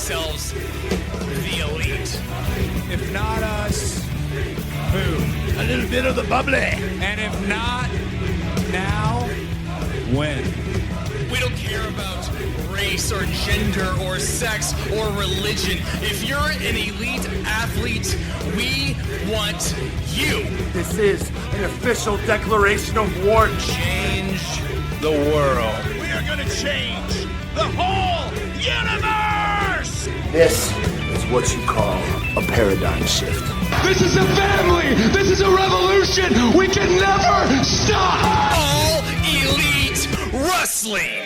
themselves the Elite. If not us, who? A little bit of the bubbly. And if not now, when? We don't care about race or gender or sex or religion. If you're an elite athlete, we want you. This is an official declaration of war. Change the world. We are going to change the whole universe! This is what you call a paradigm shift. This is a family! This is a revolution! We can never stop! All Elite Wrestling!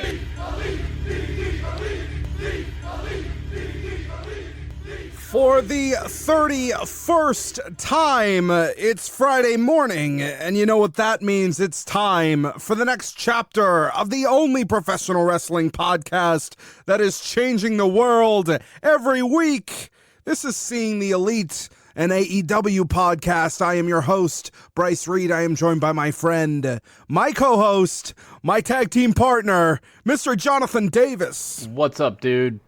For the 31st time, it's Friday morning, and you know what that means. It's time for the next chapter of the only professional wrestling podcast that is changing the world every week. This is Seeing the Elite, an AEW podcast. I am your host, Bryce Reed. I am joined by my friend, my co-host, my tag team partner, Mr. Jonathan Davis. What's up, dude?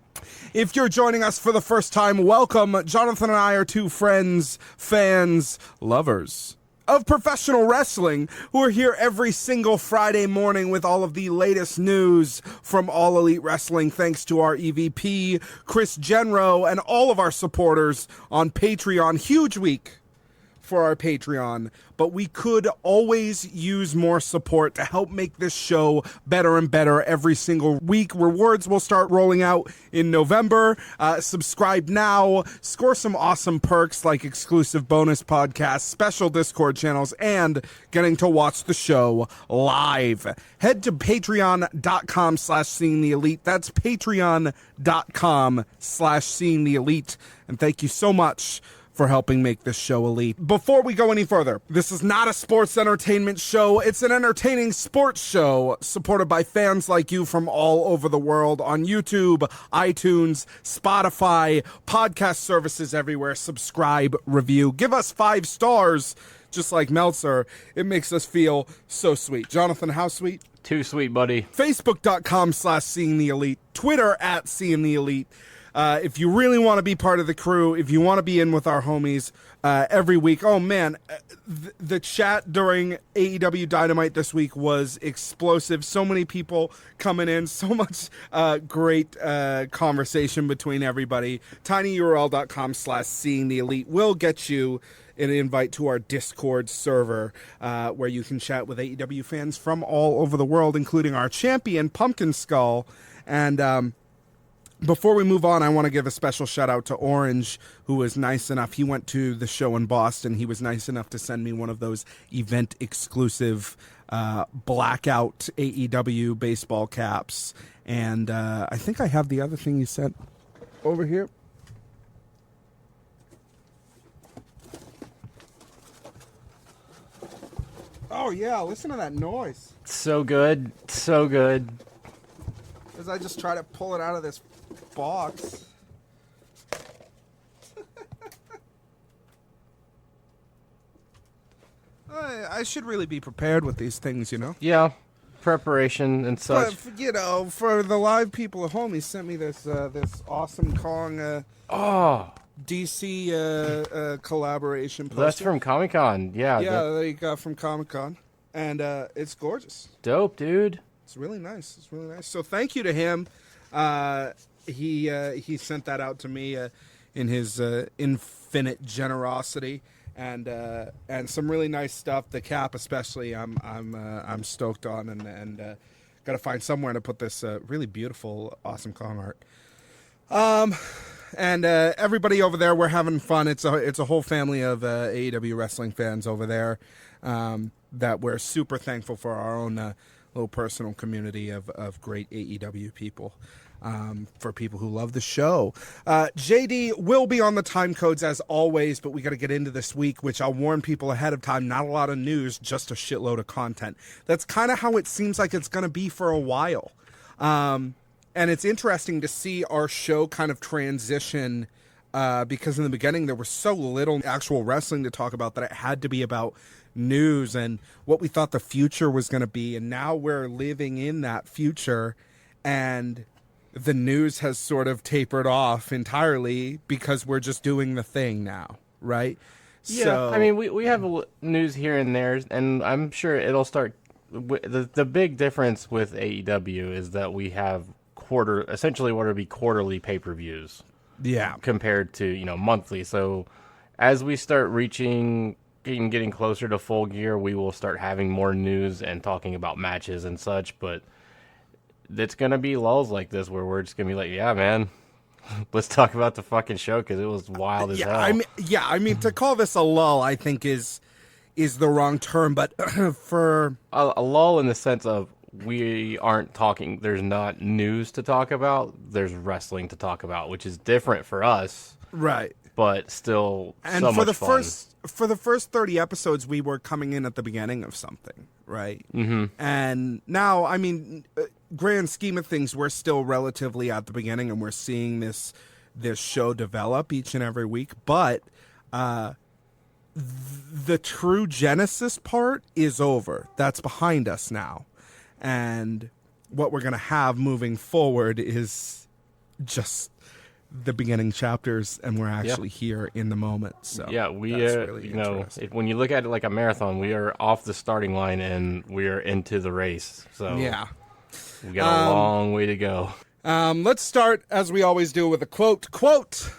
If you're joining us for the first time, welcome. Jonathan and I are two friends, fans, lovers of professional wrestling who are here every single Friday morning with all of the latest news from All Elite Wrestling, thanks to our EVP, Chris Genro, and all of our supporters on Patreon. Huge week for our Patreon, but we could always use more support to help make this show better and better every single week. Rewards will start rolling out in November. Subscribe now, score some awesome perks like exclusive bonus podcasts, special Discord channels, and getting to watch the show live. Head to patreon.com/seeing the elite. That's patreon.com/seeing the elite. And thank you so much for helping make this show elite. Before we go any further, this is not a sports entertainment show. It's an entertaining sports show supported by fans like you from all over the world on YouTube, iTunes, Spotify, podcast services everywhere. Subscribe, review, give us 5 stars, just like Meltzer. It makes us feel so sweet. Jonathan, how sweet? Too sweet, buddy. Facebook.com/seeing the elite. Twitter @seeing the elite. If you really want to be part of the crew, if you want to be in with our homies every week, oh man, the chat during AEW Dynamite this week was explosive. So many people coming in, so much great conversation between everybody. tinyurl.com/seeing the elite will get you an invite to our Discord server where you can chat with AEW fans from all over the world, including our champion, Pumpkin Skull. And before we move on, I want to give a special shout out to Orange, who was nice enough. He went to the show in Boston. He was nice enough to send me one of those event exclusive blackout AEW baseball caps. And I think I have the other thing you sent over here. Oh yeah, listen to that noise. So good. So good. As I just try to pull it out of this box. I should really be prepared with these things, you know? Yeah. Preparation and such. But, you know, for the live people at home, he sent me this this awesome Kong DC collaboration poster. That's from Comic-Con. Yeah. Yeah, that he got from Comic-Con. And it's gorgeous. Dope, dude. It's really nice. It's really nice. So thank you to him. He sent that out to me in his infinite generosity, and some really nice stuff. The cap, especially, I'm stoked on, and got to find somewhere to put this really beautiful, awesome Kong art. And everybody over there, we're having fun. It's a whole family of AEW wrestling fans over there that we're super thankful for. Our own little personal community of great AEW people, for people who love the show. JD will be on the time codes as always, but we got to get into this week, which I'll warn people ahead of time. Not a lot of news, just a shitload of content. That's kind of how it seems like it's going to be for a while. And it's interesting to see our show kind of transition, because in the beginning there was so little actual wrestling to talk about that it had to be about news and what we thought the future was going to be. And now we're living in that future, and the news has sort of tapered off entirely because we're just doing the thing now, right? Yeah, So, I mean, we have news here and there, and I'm sure it'll start. The big difference with AEW is that we have essentially what would be quarterly pay-per-views. yeah. Compared to, monthly. So as we start getting closer to Full Gear, we will start having more news and talking about matches and such, but it's going to be lulls like this where we're just going to be like, yeah, man, let's talk about the fucking show because it was wild as hell. I mean, to call this a lull, I think is the wrong term, but for a lull in the sense of we aren't talking, there's not news to talk about, there's wrestling to talk about, which is different for us. right. But still And so for much the fun. for the first 30 episodes, we were coming in at the beginning of something, right? Mm-hmm. And now, I mean, grand scheme of things, we're still relatively at the beginning, and we're seeing this show develop each and every week. But the true genesis part is over. That's behind us now, and what we're gonna have moving forward is just the beginning chapters, and we're actually here in the moment. So yeah, we that's really interesting. when you look at it like a marathon, we are off the starting line and we are into the race. So Yeah. we got a long way to go. Let's start, as we always do, with a quote. Quote,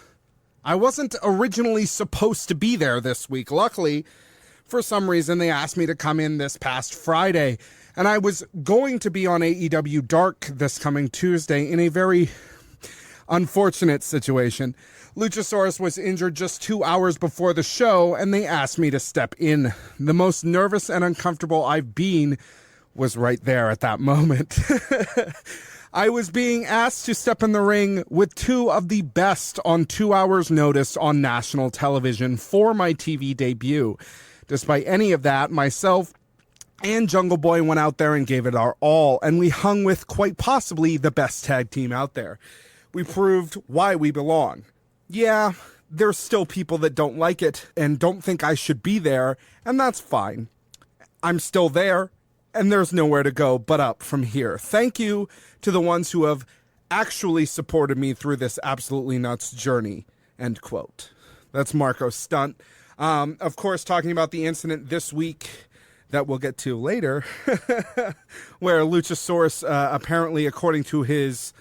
I wasn't originally supposed to be there this week. Luckily, for some reason, they asked me to come in this past Friday, and I was going to be on AEW Dark this coming Tuesday in a very unfortunate situation. Luchasaurus was injured just 2 hours before the show, and they asked me to step in. The most nervous and uncomfortable I've been was right there at that moment. I was being asked to step in the ring with two of the best on 2 hours' notice on national television for my TV debut. Despite any of that, myself and Jungle Boy went out there and gave it our all, and we hung with quite possibly the best tag team out there. We proved why we belong. Yeah, there's still people that don't like it and don't think I should be there, and that's fine. I'm still there, and there's nowhere to go but up from here. Thank you to the ones who have actually supported me through this absolutely nuts journey. End quote. That's Marco's stunt. Of course, talking about the incident this week that we'll get to later, where Luchasaurus, apparently, according to his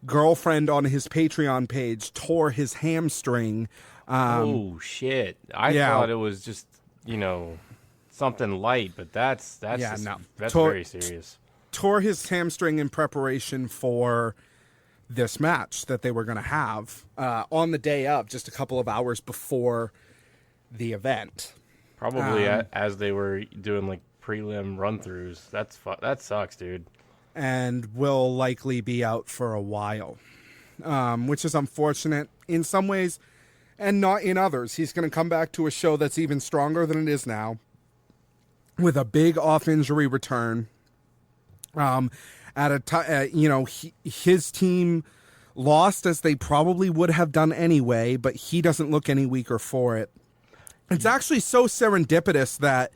girlfriend on his Patreon page, tore his hamstring. Oh shit! I thought it was just something light, but that's very serious. Tore his hamstring in preparation for this match that they were going to have on the day of, just a couple of hours before the event. Probably as they were doing like prelim run-throughs. That sucks, dude. And will likely be out for a while, which is unfortunate in some ways and not in others. He's going to come back to a show that's even stronger than it is now, with a big off-injury return. At a time, his team lost, as they probably would have done anyway, but he doesn't look any weaker for it. It's actually so serendipitous that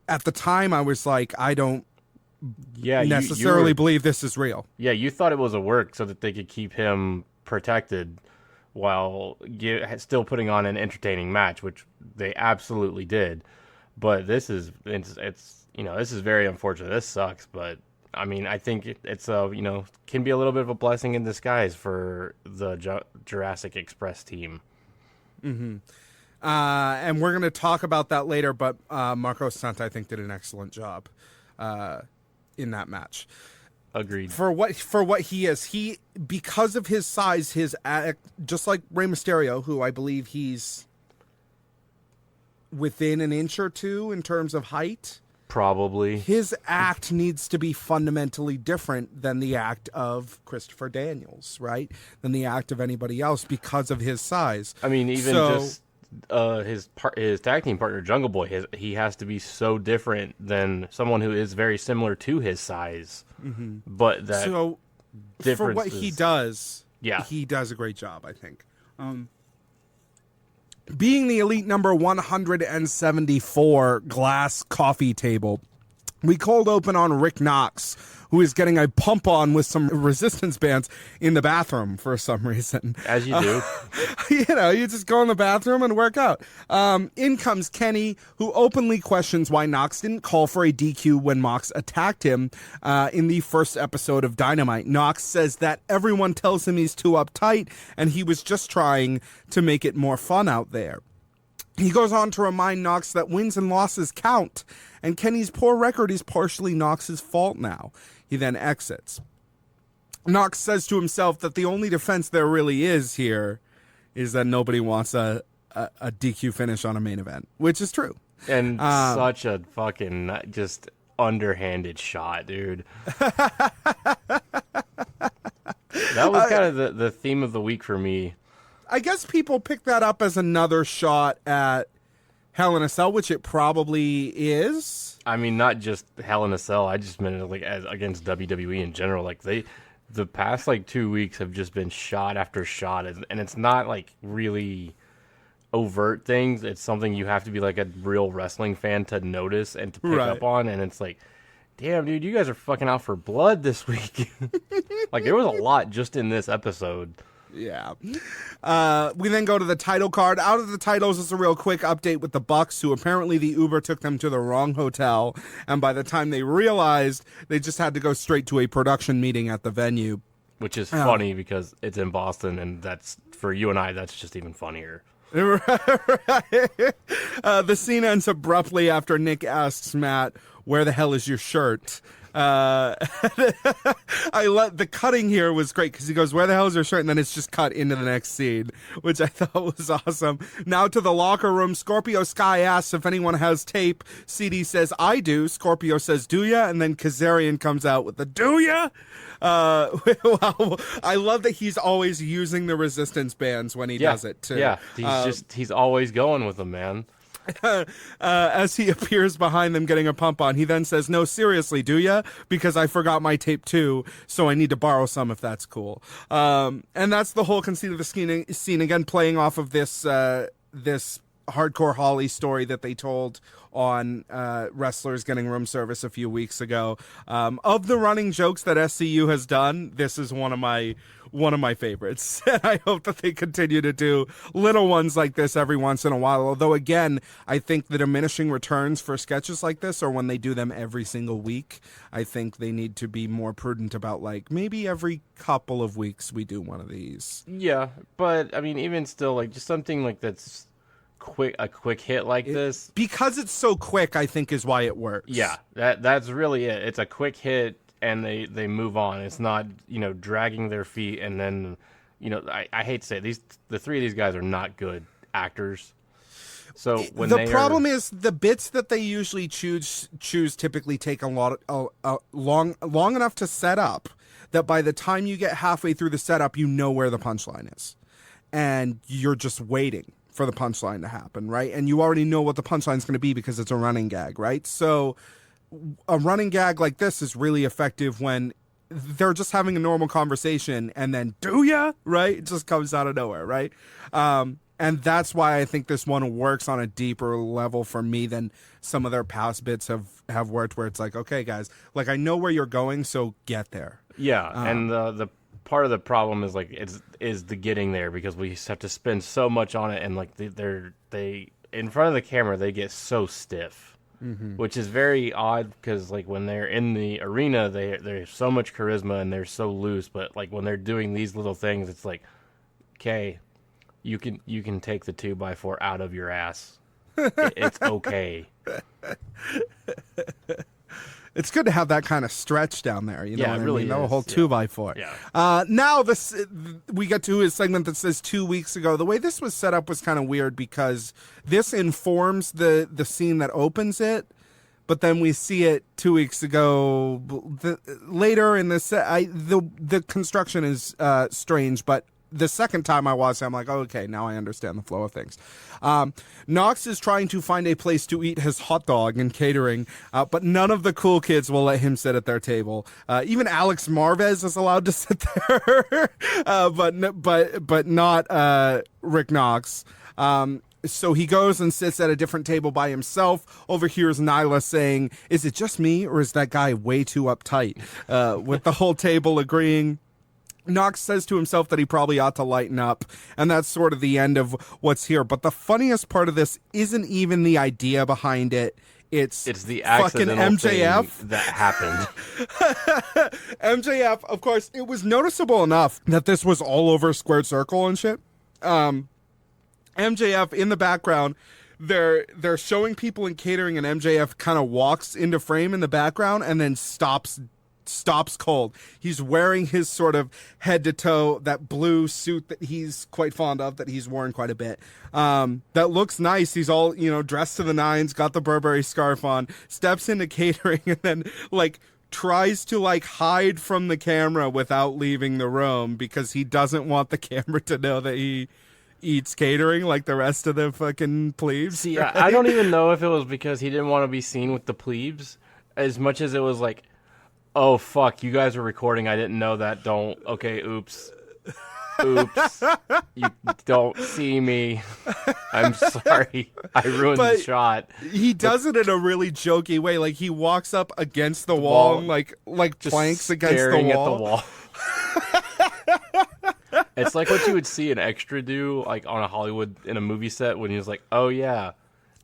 at the time I was like, I don't necessarily believe this is real. Yeah, you thought it was a work so that they could keep him protected while still putting on an entertaining match, which they absolutely did. But this is this is very unfortunate. This sucks, but I mean, I think it's can be a little bit of a blessing in disguise for the Jurassic Express team. Mm-hmm. And we're going to talk about that later, but Marco Santa, I think, did an excellent job in that match. Agreed. For what he is, because of his size, just like Rey Mysterio, who I believe he's within an inch or two in terms of height. Probably. His act needs to be fundamentally different than the act of Christopher Daniels, right? Than the act of anybody else because of his size. I mean, even his tag team partner Jungle Boy, he has to be so different than someone who is very similar to his size. Mm-hmm. But that for what he does, yeah, he does a great job, I think. Being the elite number 174 glass coffee table, We cold open on Rick Knox, who is getting a pump on with some resistance bands in the bathroom for some reason. As you do. You just go in the bathroom and work out. In comes Kenny, who openly questions why Knox didn't call for a DQ when Mox attacked him in the first episode of Dynamite. Knox says that everyone tells him he's too uptight, and he was just trying to make it more fun out there. He goes on to remind Knox that wins and losses count, and Kenny's poor record is partially Knox's fault now. He then exits. Knox says to himself that the only defense there really is here is that nobody wants a DQ finish on a main event, which is true. And such a fucking just underhanded shot, dude. That was kind of the theme of the week for me. I guess people pick that up as another shot at Hell in a Cell, which it probably is. I mean, not just Hell in a Cell. I just meant it like as against WWE in general. Like the past like 2 weeks have just been shot after shot, and it's not like really overt things. It's something you have to be like a real wrestling fan to notice and to pick up on. And it's like, damn, dude, you guys are fucking out for blood this week. Like there was a lot just in this episode. Yeah. We then go to the title card. Out of the titles is a real quick update with the Bucks, who apparently the Uber took them to the wrong hotel. And by the time they realized, they just had to go straight to a production meeting at the venue. Which is funny because it's in Boston, and that's, for you and I, that's just even funnier. The scene ends abruptly after Nick asks Matt, "Where the hell is your shirt?" The cutting here was great because he goes, "Where the hell is your shirt?" And then it's just cut into the next scene, which I thought was awesome. Now to the locker room. Scorpio Sky asks if anyone has tape. CD says, "I do." Scorpio says, "Do ya?" And then Kazarian comes out with the "Do ya?" Wow. I love that he's always using the resistance bands when he does it too. Yeah, he's always going with them, man. As he appears behind them getting a pump on, he then says, "No, seriously, do ya? Because I forgot my tape too, so I need to borrow some if that's cool." And that's the whole conceit of the scene, again, playing off of this Hardcore Holly story that they told on Wrestlers Getting Room Service a few weeks ago. Of the running jokes that SCU has done, this is one of my favorites. And I hope that they continue to do little ones like this every once in a while. Although, again, I think the diminishing returns for sketches like this are when they do them every single week. I think they need to be more prudent about, like, maybe every couple of weeks we do one of these. Yeah, but, I mean, even still, like, just something like that's a quick hit like this. Because it's so quick, I think, is why it works. Yeah, that's really it. It's a quick hit, and they move on. It's not, dragging their feet, and then, I hate to say it, the three of these guys are not good actors. So when the problem is the bits that they usually choose typically take long enough to set up that by the time you get halfway through the setup, you know where the punchline is, and you're just waiting for the punchline to happen, right? And you already know what the punchline is going to be because it's a running gag, right? So a running gag like this is really effective when they're just having a normal conversation and then, "Do ya?" Right? It just comes out of nowhere, right? And that's why I think this one works on a deeper level for me than some of their past bits have worked, where it's like, okay, guys, like, I know where you're going, so get there. Yeah, and the part of the problem is, like, is the getting there, because we have to spend so much on it, and, like, they in front of the camera, they get so stiff. Mm-hmm. Which is very odd because, like, when they're in the arena, they're so much charisma and they're so loose. But, like, when they're doing these little things, it's like, okay, you can take the 2x4 out of your ass. It's okay. It's good to have that kind of stretch down there. You know what really I mean? No whole 2x4. Yeah. Now we get to his segment that says 2 weeks ago. The way this was set up was kind of weird because this informs the scene that opens it, but then we see it 2 weeks ago. Later in the construction is strange, but the second time I watched it, I'm like, oh, okay, now I understand the flow of things. Knox is trying to find a place to eat his hot dog in catering, but none of the cool kids will let him sit at their table. Even Alex Marvez is allowed to sit there, but not Rick Knox. So he goes and sits at a different table by himself, overhears Nyla saying, "Is it just me, or is that guy way too uptight?" With the whole table agreeing. Knox says to himself that he probably ought to lighten up, and that's sort of the end of what's here. But the funniest part of this isn't even the idea behind it. It's the fucking MJF thing that happened. MJF, of course, it was noticeable enough that this was all over Squared Circle and shit. MJF in the background, they're showing people in catering, and MJF kind of walks into frame in the background and then stops cold. He's wearing his sort of head to toe, that blue suit that he's quite fond of, that he's worn quite a bit. That looks nice. He's all, dressed to the nines, got the Burberry scarf on, steps into catering, and then tries to hide from the camera without leaving the room because he doesn't want the camera to know that he eats catering like the rest of the fucking plebes. See, right? I don't even know if it was because he didn't want to be seen with the plebes as much as it was like, oh, fuck, you guys are recording. I didn't know that. Oops. You don't see me. I'm sorry. I ruined the shot. He does it in a really jokey way. He walks up against the wall and just planks against the staring wall. At the wall. It's like what you would see an extra do on a Hollywood in a movie set when he's like, oh, yeah,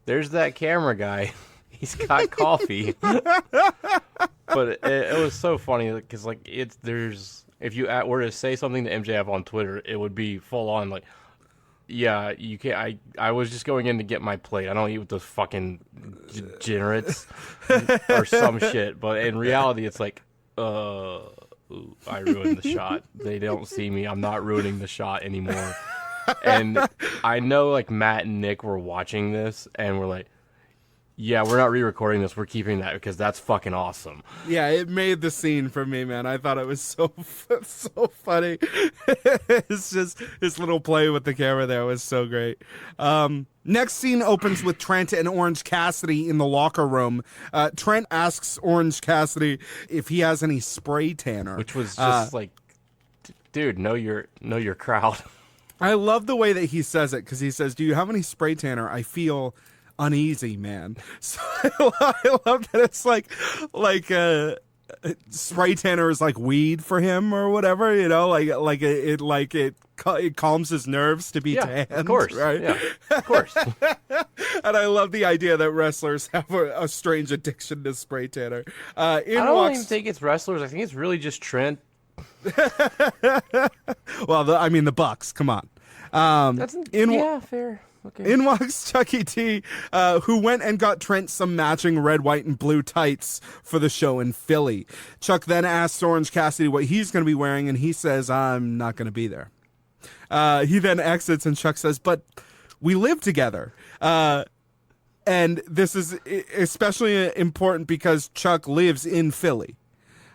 there's that camera guy. He's got coffee. But it was so funny because if you were to say something to MJF on Twitter, it would be full on yeah, you can't. I was just going in to get my plate. I don't eat with those fucking degenerates or some shit. But in reality, it's I ruined the shot. They don't see me. I'm not ruining the shot anymore. And I know Matt and Nick were watching this and were like, yeah, we're not re-recording this. We're keeping that because that's fucking awesome. Yeah, it made the scene for me, man. I thought it was so funny. It's just his little play with the camera there was so great. Next scene opens with Trent and Orange Cassidy in the locker room. Trent asks Orange Cassidy if he has any spray tanner, which was just dude, know your crowd. I love the way that he says it because he says, "Do you have any spray tanner? I feel uneasy, man." So I love that it's spray tanner is like weed for him or whatever, it calms his nerves to be tanned. Of course, right? Yeah, of course. And I love the idea that wrestlers have a strange addiction to spray tanner. I don't even think it's wrestlers. I think it's really just Trent. Well, the Bucks. Come on. Fair. Okay. In walks Chucky T, who went and got Trent some matching red, white, and blue tights for the show in Philly. Chuck then asks Orange Cassidy what he's going to be wearing, and he says, "I'm not going to be there." He then exits, and Chuck says, "But we live together." And this is especially important because Chuck lives in Philly.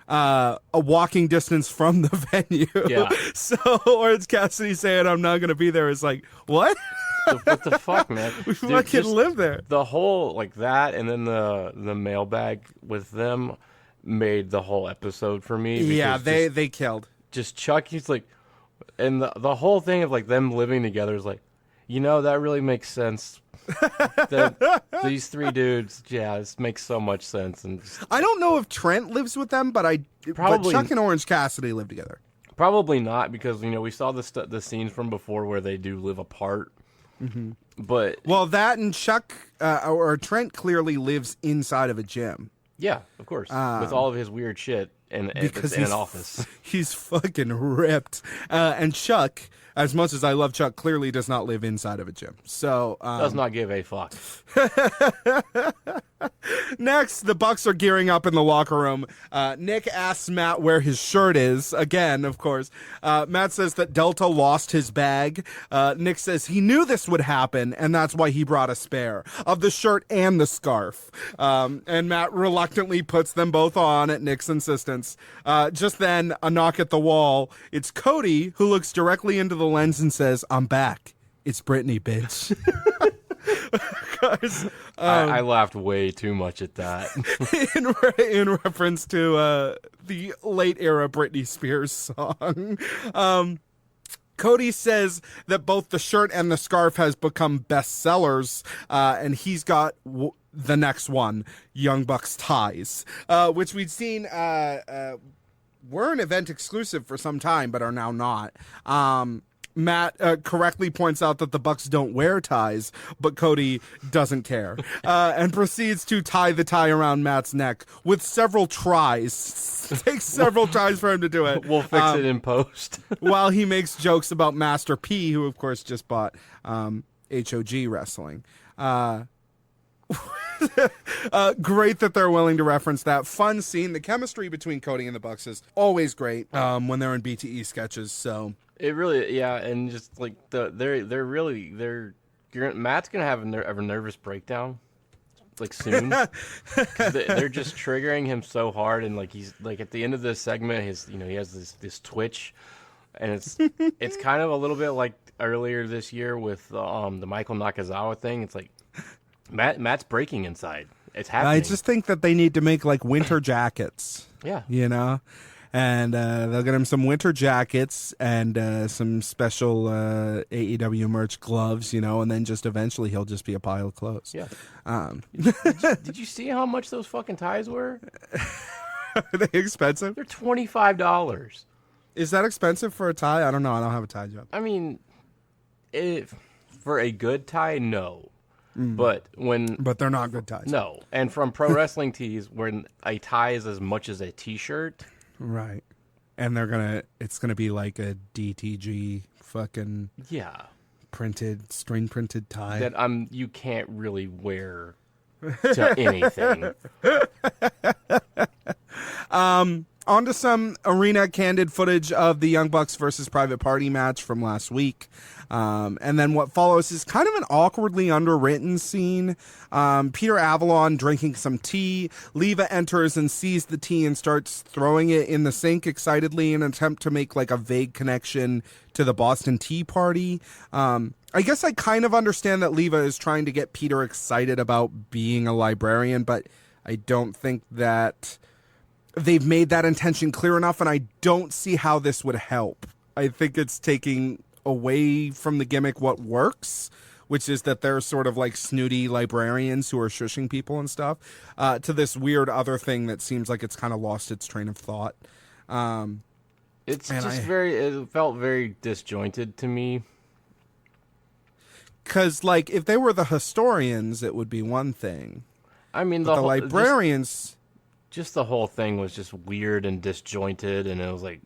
A walking distance from the venue. Yeah. So Orange Cassidy saying, "I'm not going to be there" is like, what? What the fuck, man? We fucking live there. The whole that, and then the mailbag with them made the whole episode for me. Yeah, they killed. Just Chucky's and the whole thing of them living together is that really makes sense. These three dudes, this makes so much sense. And I don't know if Trent lives with them, but Chuck and Orange Cassidy live together. Probably not, because we saw the scenes from before where they do live apart. Mm-hmm. But that and Chuck or Trent clearly lives inside of a gym. Yeah, of course, with all of his weird shit in an office. He's fucking ripped. And Chuck, as much as I love Chuck, clearly does not live inside of a gym. So does not give a fuck. Next, the Bucks are gearing up in the locker room. Nick asks Matt where his shirt is. Again, of course. Matt says that Delta lost his bag. Nick says he knew this would happen, and that's why he brought a spare of the shirt and the scarf. And Matt reluctantly puts them both on at Nick's insistence. Just then, a knock at the wall. It's Cody, who looks directly into the lens and says, "I'm back. It's Britney, bitch." Guys, I laughed way too much at that. in reference to the late era Britney Spears song. Cody says that both the shirt and the scarf has become bestsellers, and he's got the next one, Young Bucks ties, which we'd seen were an event exclusive for some time, but are now not. Matt correctly points out that the Bucks don't wear ties, but Cody doesn't care, and proceeds to tie the tie around Matt's neck with several tries. It takes several tries for him to do it. We'll fix it in post. While he makes jokes about Master P, who of course just bought HOG Wrestling. Great that they're willing to reference that. Fun scene. The chemistry between Cody and the Bucks is always great when they're in BTE sketches. So it really, yeah, and just like Matt's gonna have a nervous breakdown, like soon. They're just triggering him so hard, and like he's like at the end of this segment, he has this twitch, and it's kind of a little bit like earlier this year with the Michael Nakazawa thing. It's like Matt's breaking inside. It's happening. I just think that they need to make like winter jackets. Yeah, and they'll get him some winter jackets and some special AEW merch gloves, and then just eventually he'll just be a pile of clothes. Yeah. Did you see how much those fucking ties were? Are they expensive? They're $25. Is that expensive for a tie? I don't know. I don't have a tie job. I mean, for a good tie, no. But they're not good ties. No. And from Pro Wrestling Tees, when a tie is as much as a T-shirt. Right. And it's gonna be like a DTG fucking screen printed tie that you can't really wear to anything. On to some arena candid footage of the Young Bucks versus Private Party match from last week. And then what follows is kind of an awkwardly underwritten scene. Peter Avalon drinking some tea. Leva enters and sees the tea and starts throwing it in the sink excitedly in an attempt to make like a vague connection to the Boston Tea Party. I guess I kind of understand that Leva is trying to get Peter excited about being a librarian, but I don't think that they've made that intention clear enough, and I don't see how this would help. I think it's taking away from the gimmick what works, which is that they're sort of like snooty librarians who are shushing people and stuff, to this weird other thing that seems like it's kind of lost its train of thought. It felt very disjointed to me. Because, like, if they were the historians, it would be one thing. I mean, the librarians... Just the whole thing was just weird and disjointed, and it was like,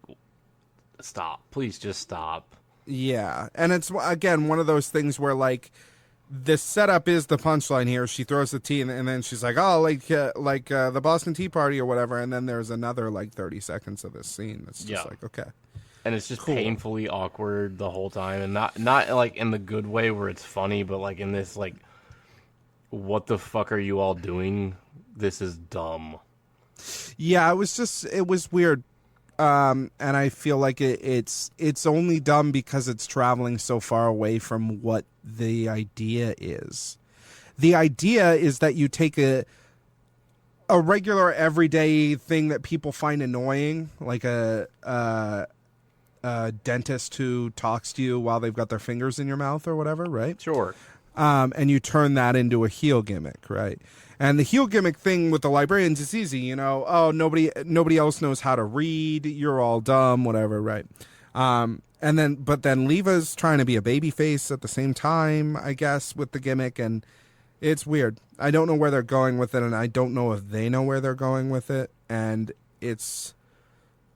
stop. Please just stop. Yeah, and it's, again, one of those things where, like, this setup is the punchline here. She throws the tea, and then she's like, oh, like the Boston Tea Party or whatever, and then there's another, like, 30 seconds of this scene that's just like, okay. And it's just painfully awkward the whole time, and not like, in the good way where it's funny, but, like, in this, like, what the fuck are you all doing? This is dumb. Yeah, it was weird. And I feel like it's only dumb because it's traveling so far away from what the idea is. The idea is that you take a regular everyday thing that people find annoying, like a dentist who talks to you while they've got their fingers in your mouth or whatever, right? Sure. And you turn that into a heel gimmick, right? And the heel gimmick thing with the librarians is easy, oh, nobody else knows how to read, you're all dumb, whatever, right? But then Leva's trying to be a babyface at the same time, I guess, with the gimmick, and it's weird. I don't know where they're going with it, and I don't know if they know where they're going with it, and it's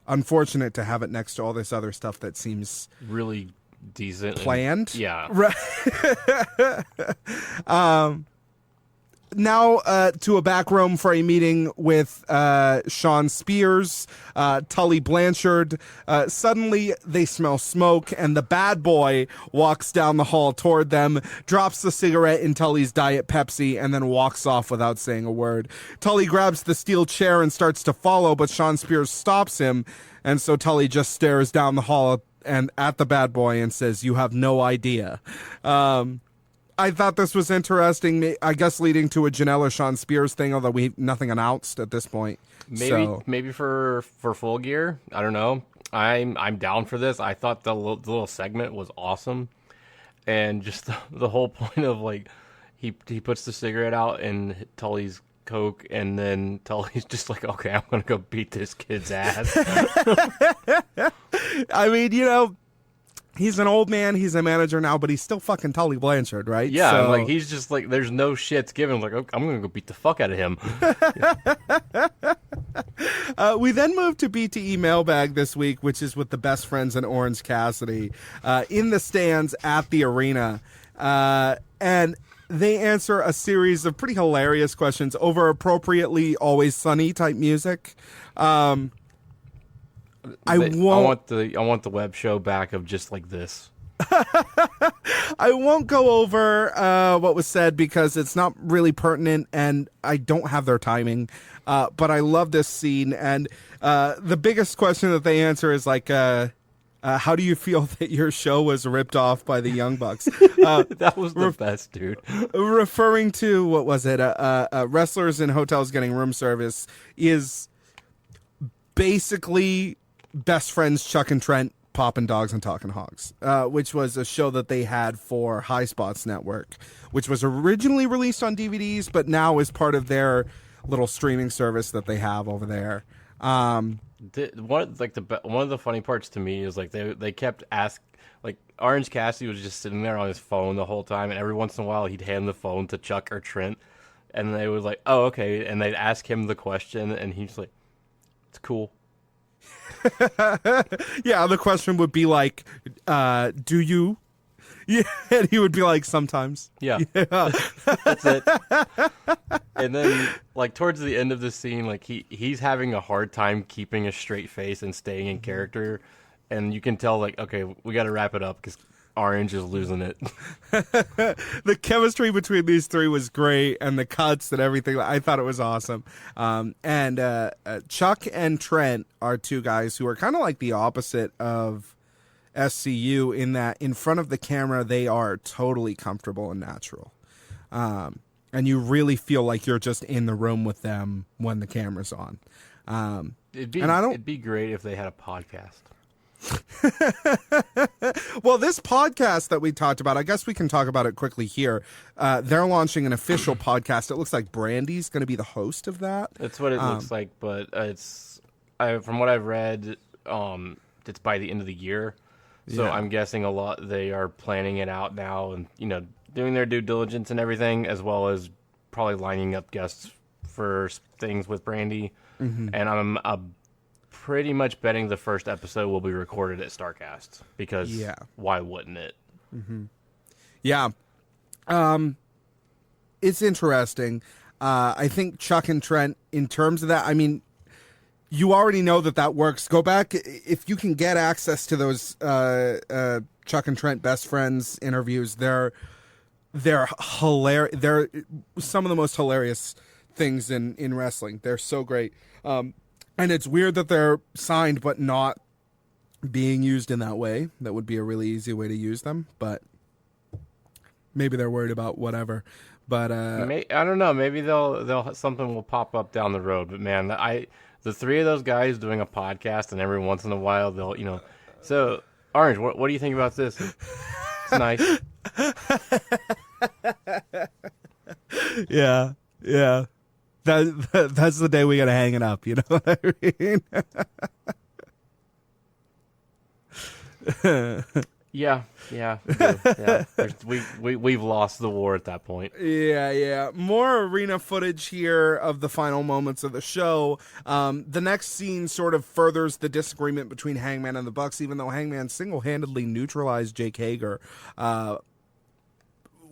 unfortunate to have it next to all this other stuff that seems really decent, planned. Yeah. Right. Now to a back room for a meeting with Shawn Spears, Tully Blanchard. Suddenly they smell smoke, and the bad boy walks down the hall toward them, drops the cigarette in Tully's Diet Pepsi, and then walks off without saying a word. Tully grabs the steel chair and starts to follow, but Shawn Spears stops him, and so Tully just stares down the hall and at the bad boy and says, "You have no idea." I thought this was interesting, I guess leading to a Janela Shawn Spears thing, although nothing announced at this point. Maybe for Full Gear. I don't know. I'm down for this. I thought the little segment was awesome, and just the whole point of like he puts the cigarette out in Tully's Coke, and then Tully's just like, okay, I'm gonna go beat this kid's ass. I mean, you know, he's an old man, he's a manager now, but he's still fucking Tully Blanchard, right? Yeah, so... like he's just like, there's no shits given. Like, okay, I'm gonna go beat the fuck out of him. We then moved to BTE Mailbag this week, which is with the best friends in Orange Cassidy, in the stands at the arena, and they answer a series of pretty hilarious questions over appropriately Always Sunny type music. I want the web show back of just like this. I won't go over what was said because it's not really pertinent and I don't have their timing. But I love this scene. And the biggest question that they answer is like, how do you feel that your show was ripped off by the Young Bucks? That was the best, dude. Referring to, what was it? Wrestlers in hotels getting room service is basically Best Friends Chuck and Trent Poppin' Dogs and Talking Hogs, which was a show that they had for High Spots Network, which was originally released on DVDs, but now is part of their little streaming service that they have over there. One of the funny parts to me is like they kept like Orange Cassidy was just sitting there on his phone the whole time, and every once in a while he'd hand the phone to Chuck or Trent, and they was like, "Oh, okay," and they'd ask him the question, and he's like, "It's cool." Yeah, the question would be like, "Do you?" Yeah, and he would be like, "Sometimes." Yeah. That's it. And then, like, towards the end of the scene, like, he's having a hard time keeping a straight face and staying in character. And you can tell, like, okay, we got to wrap it up because Orange is losing it. The chemistry between these three was great, and the cuts and everything. I thought it was awesome. And Chuck and Trent are two guys who are kind of like the opposite of SCU in that in front of the camera they are totally comfortable and natural, and you really feel like you're just in the room with them when the camera's on. It'd be great if they had a podcast. Well, this podcast that we talked about, I guess we can talk about it quickly here. They're launching an official podcast. It looks like Brandy's going to be the host of that. That's what it looks like, but from what I've read, it's by the end of the year. So yeah. I'm guessing they are planning it out now and, you know, doing their due diligence and everything, as well as probably lining up guests for things with Brandy. Mm-hmm. And I'm pretty much betting the first episode will be recorded at StarCast because why wouldn't it? Mm-hmm. Yeah. It's interesting. I think Chuck and Trent, in terms of that, I mean, you already know that works. Go back if you can get access to those Chuck and Trent Best Friends interviews. They're hilarious. They're some of the most hilarious things in wrestling. They're so great. And it's weird that they're signed but not being used in that way. That would be a really easy way to use them, but maybe they're worried about whatever. But I don't know. Maybe they'll something will pop up down the road. But man, the three of those guys doing a podcast, and every once in a while they'll, you know. So Orange, what do you think about this? It's nice. Yeah. That's the day we gotta hang it up. You know what I mean? Yeah. We've lost the war at that point. Yeah. More arena footage here of the final moments of the show. The next scene sort of furthers the disagreement between Hangman and the Bucks, even though Hangman single-handedly neutralized Jake Hager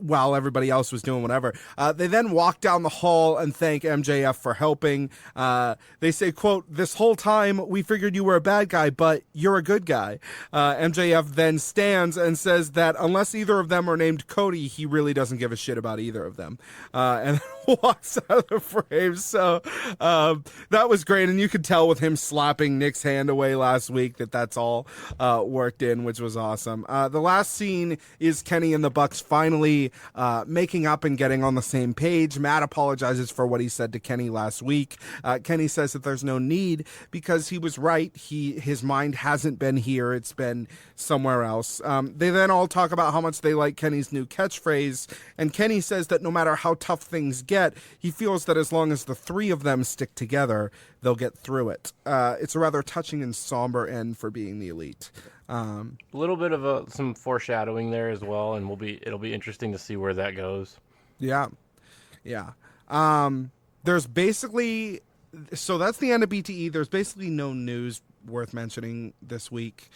while everybody else was doing whatever. They then walk down the hall and thank MJF for helping. They say, quote, "This whole time we figured you were a bad guy, but you're a good guy." MJF then stands and says that unless either of them are named Cody, he really doesn't give a shit about either of them. And walks out of the frame. So that was great. And you could tell with him slapping Nick's hand away last week that's all worked in, which was awesome. The last scene is Kenny and the Bucks finally finally making up and getting on the same page. Matt apologizes for what he said to Kenny last week. Kenny says that there's no need because he was right. His mind hasn't been here. It's been somewhere else. They then all talk about how much they like Kenny's new catchphrase. And Kenny says that no matter how tough things get, he feels that as long as the three of them stick together, they'll get through it. It's a rather touching and somber end for being the Elite. A little bit of some foreshadowing there as well, and it'll be interesting to see where that goes. Yeah. There's basically, so that's the end of BTE. There's basically no news worth mentioning this week,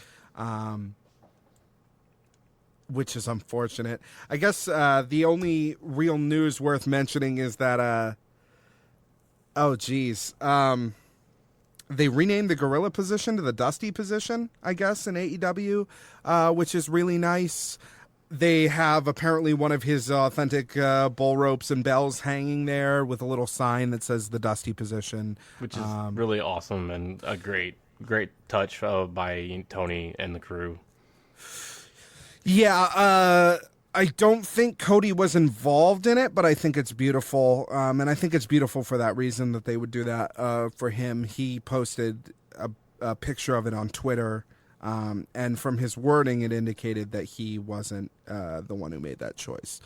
which is unfortunate. I guess the only real news worth mentioning is that they renamed the Gorilla position to the Dusty position, I guess, in AEW, which is really nice. They have apparently one of his authentic bull ropes and bells hanging there with a little sign that says the Dusty position. Which is really awesome and a great touch by Tony and the crew. Yeah, I don't think Cody was involved in it, but I think it's beautiful. And I think it's beautiful for that reason that they would do that for him. He posted a picture of it on Twitter. And from his wording, it indicated that he wasn't the one who made that choice,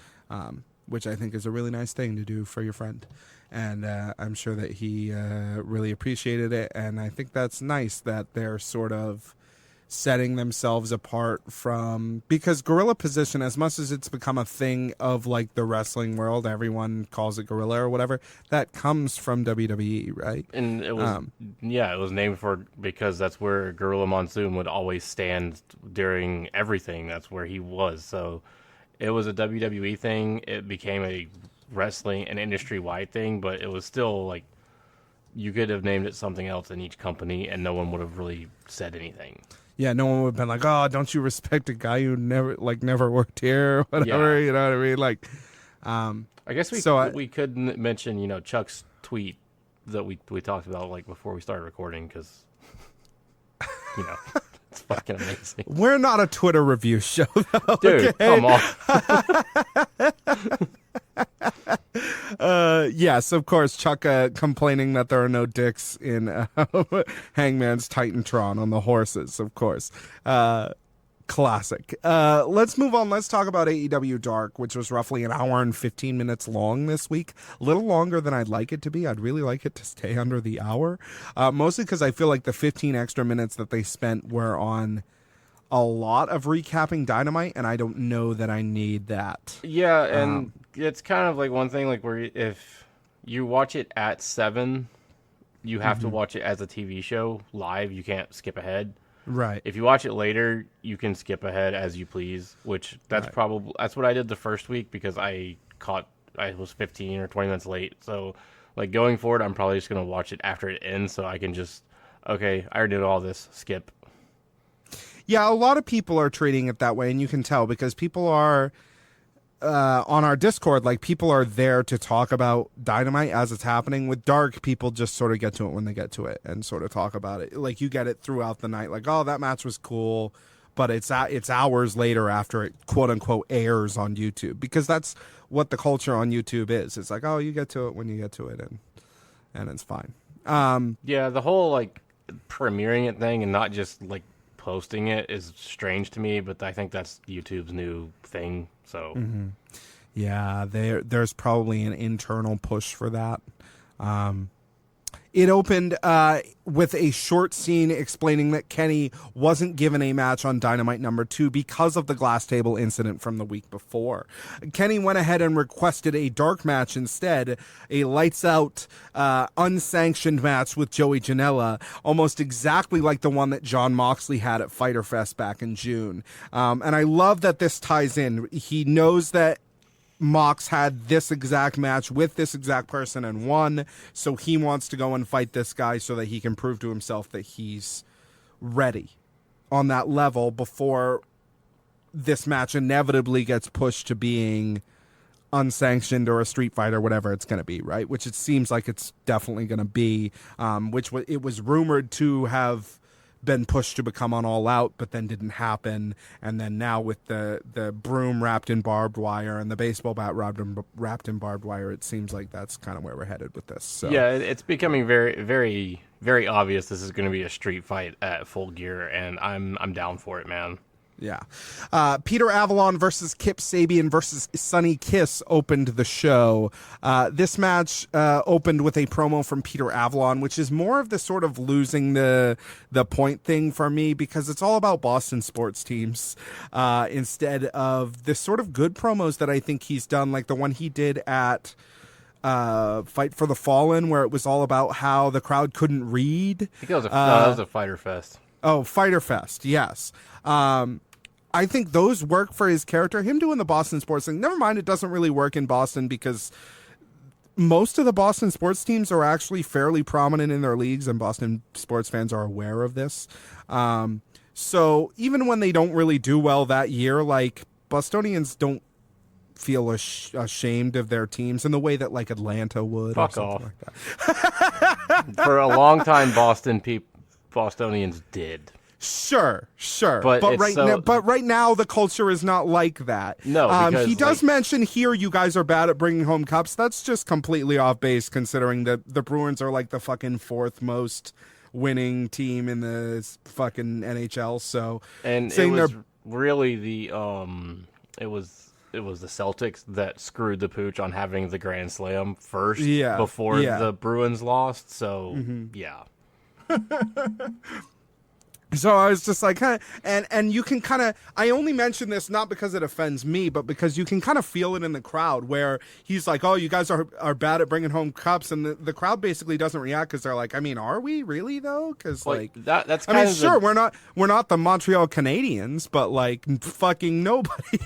which I think is a really nice thing to do for your friend. And I'm sure that he really appreciated it. And I think that's nice that they're sort of setting themselves apart from, because gorilla position, as much as it's become a thing of like the wrestling world, everyone calls it gorilla or whatever, that comes from WWE, right? And it was it was named because that's where Gorilla Monsoon would always stand during everything. That's where he was. So it was a WWE thing. It became a wrestling and industry wide thing, but it was still like you could have named it something else in each company and no one would have really said anything. Yeah, no one would have been like, "Oh, don't you respect a guy who never worked here or whatever?" Yeah. You know what I mean? Like, I guess we could mention, Chuck's tweet that we talked about like before we started recording because, it's fucking amazing. We're not a Twitter review show, though. Dude, come on. Yes, of course, Chuck complaining that there are no dicks in Hangman's Titantron on the horses, of course. Classic. Let's move on. Let's talk about AEW Dark, which was roughly an hour and 15 minutes long this week. A little longer than I'd like it to be. I'd really like it to stay under the hour, mostly because I feel like the 15 extra minutes that they spent were on a lot of recapping Dynamite, and I don't know that I need that. Yeah, and it's kind of like one thing, like where if you watch it at 7, you have to watch it as a TV show live. You can't skip ahead. Right. If you watch it later, you can skip ahead as you please, which that's what I did the first week because I was 15 or 20 minutes late. So like going forward, I'm probably just going to watch it after it ends so I can just, okay, I already did all this, skip. Yeah, a lot of people are treating it that way, and you can tell because people are on our Discord, like people are there to talk about Dynamite as it's happening. With Dark, people just sort of get to it when they get to it and sort of talk about it. Like you get it throughout the night, like, oh, that match was cool, but it's hours later after it quote unquote airs on YouTube, because that's what the culture on YouTube is. It's like, oh, you get to it when you get to it, and it's fine. Yeah, the whole like premiering it thing and not just like posting it is strange to me, but I think that's YouTube's new thing. So yeah, there's probably an internal push for that. It opened with a short scene explaining that Kenny wasn't given a match on Dynamite number 2 because of the glass table incident from the week before. Kenny went ahead and requested a dark match instead, a lights out, unsanctioned match with Joey Janela, almost exactly like the one that Jon Moxley had at Fyter Fest back in June. And I love that this ties in. He knows that Mox had this exact match with this exact person and won, so he wants to go and fight this guy so that he can prove to himself that he's ready on that level before this match inevitably gets pushed to being unsanctioned or a street fight or whatever it's going to be, right? Which it seems like it's definitely going to be, it was rumored to have been pushed to become on All Out, but then didn't happen. And then now with the broom wrapped in barbed wire and the baseball bat wrapped in barbed wire, it seems like that's kind of where we're headed with this. So. Yeah, it's becoming very, very, very obvious this is going to be a street fight at Full Gear, and I'm down for it, man. Yeah. Peter Avalon versus Kip Sabian versus Sonny Kiss opened the show. This match opened with a promo from Peter Avalon, which is more of the sort of losing the point thing for me, because it's all about Boston sports teams instead of the sort of good promos that I think he's done, like the one he did at Fight for the Fallen, where it was all about how the crowd couldn't read. I think that was a Fyter Fest. Oh, Fyter Fest, yes. I think those work for his character. Him doing the Boston sports thing, never mind, it doesn't really work in Boston because most of the Boston sports teams are actually fairly prominent in their leagues, and Boston sports fans are aware of this. So even when they don't really do well that year, like, Bostonians don't feel ashamed of their teams in the way that, like, Atlanta would. Fuck or off. like that. For a long time, Bostonians did. Sure, but right now the culture is not like that. No, because, he does mention here you guys are bad at bringing home cups. That's just completely off base, considering that the Bruins are like the fucking fourth most winning team in the fucking NHL. So, and it was really the it was the Celtics that screwed the pooch on having the Grand Slam first, before the Bruins lost. So yeah. So I was just like, and you can kind of, I only mention this not because it offends me, but because you can kind of feel it in the crowd where he's like, oh, you guys are bad at bringing home cups. And the crowd basically doesn't react because they're like, I mean, are we really though? Because like that's kind of sure, we're not the Montreal Canadiens, but like fucking nobody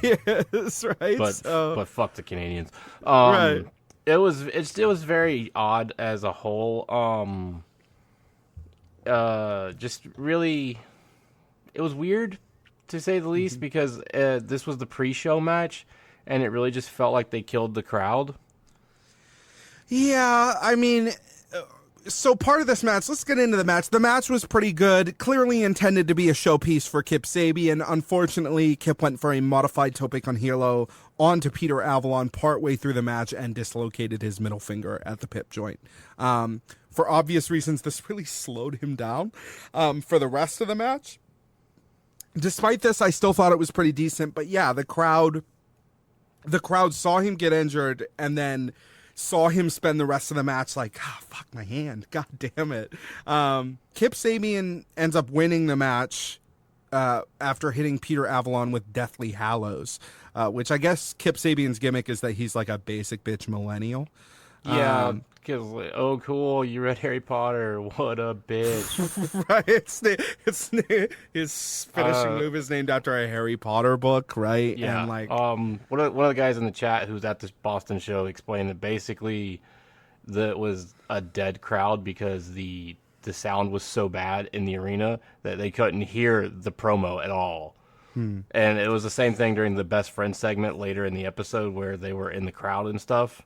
is, right? But fuck the Canadians. Right. It was very odd as a whole. Just really, it was weird to say the least, because this was the pre-show match and it really just felt like they killed the crowd. Yeah, I mean, so part of this match, let's get into the match. The match was pretty good, clearly intended to be a showpiece for Kip Sabian. Unfortunately, Kip went for a modified tope con hilo onto Peter Avalon partway through the match and dislocated his middle finger at the pip joint. For obvious reasons, this really slowed him down for the rest of the match. Despite this, I still thought it was pretty decent. But yeah, the crowd saw him get injured and then saw him spend the rest of the match like, fuck my hand, god damn it. Kip Sabian ends up winning the match after hitting Peter Avalon with Deathly Hallows, which I guess Kip Sabian's gimmick is that he's like a basic bitch millennial. Yeah, because oh cool, you read Harry Potter, what a bitch. Right, his finishing move is named after a Harry Potter book, right? Yeah. And like, one of the guys in the chat who's at this Boston show explained that basically it was a dead crowd because the sound was so bad in the arena that they couldn't hear the promo at all. And it was the same thing during the best friend segment later in the episode where they were in the crowd and stuff.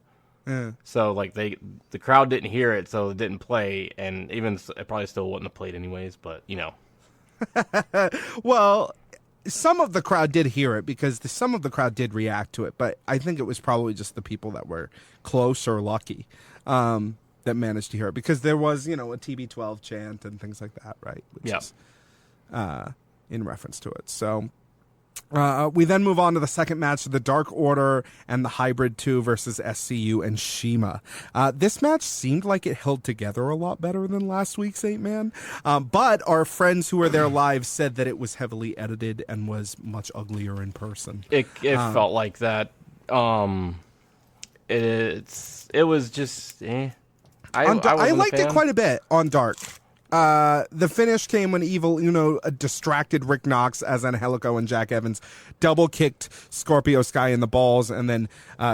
Yeah. So like the crowd didn't hear it, so it didn't play, and even it probably still wouldn't have played anyways. But you know, well, some of the crowd did hear it because some of the crowd did react to it, but I think it was probably just the people that were close or lucky that managed to hear it, because there was, a TB12 chant and things like that, right? Which is in reference to it. So. We then move on to the second match, the Dark Order and the Hybrid 2 versus SCU and Shima. This match seemed like it held together a lot better than last week's 8-man, but our friends who were there live said that it was heavily edited and was much uglier in person. It felt like that. It was just I liked it quite a bit on Dark. The finish came when Evil Uno distracted Rick Knox as Angelico and Jack Evans double kicked Scorpio Sky in the balls, and then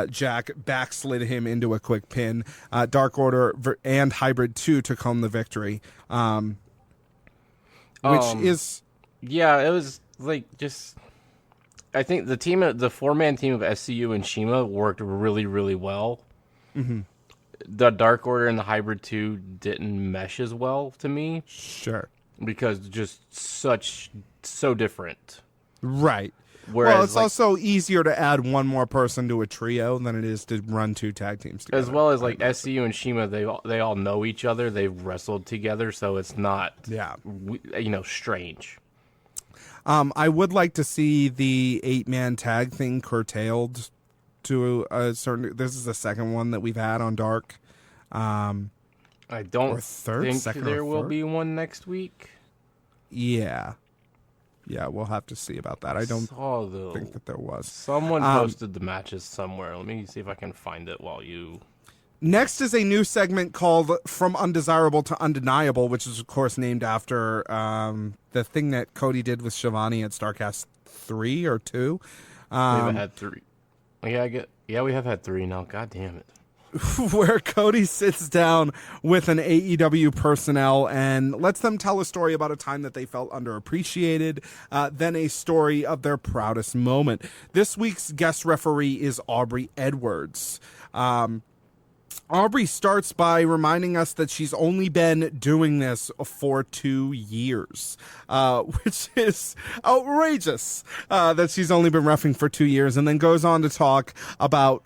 Jack backslid him into a quick pin. Dark Order and Hybrid 2 took home the victory, which is... Yeah, it was like just... I think the 4-man team of SCU and Shima worked really, really well. Mm-hmm. The Dark Order and the Hybrid 2 didn't mesh as well to me. Sure. because just so different. Right. Whereas, well, it's also easier to add one more person to a trio than it is to run 2 tag teams together. As well as like SCU and Shima, they all know each other. They've wrestled together, so it's not strange. I would like to see the 8-man tag thing curtailed to a certain. This is the second one that we've had on Dark. I don't think there will be one next week. Yeah, we'll have to see about that. I don't think that there was. Someone posted the matches somewhere. Let me see if I can find it while you. Next is a new segment called From Undesirable to Undeniable, which is, of course, named after the thing that Cody did with Shivani at StarCast 3 or 2. We haven't had 3. Yeah, we have had 3 now. God damn it. Where Cody sits down with an AEW personnel and lets them tell a story about a time that they felt underappreciated, then a story of their proudest moment. This week's guest referee is Aubrey Edwards. Aubrey starts by reminding us that she's only been doing this for 2 years, which is outrageous, that she's only been reffing for 2 years, and then goes on to talk about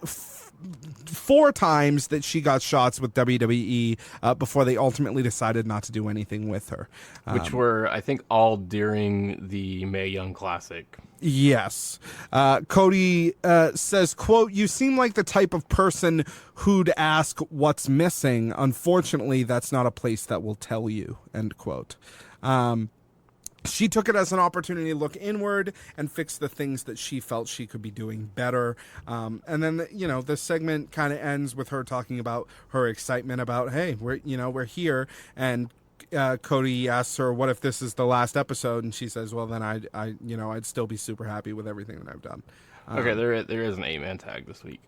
4 times that she got shots with WWE before they ultimately decided not to do anything with her. Which were, I think, all during the Mae Young Classic. Yes. Cody says, quote, "You seem like the type of person who'd ask what's missing. Unfortunately, that's not a place that will tell you," end quote. She took it as an opportunity to look inward and fix the things that she felt she could be doing better. And then, the segment kind of ends with her talking about her excitement about, hey, we're here. And Cody asks her, what if this is the last episode? And she says, well, then I'd still be super happy with everything that I've done. Okay, there is an 8-man tag this week.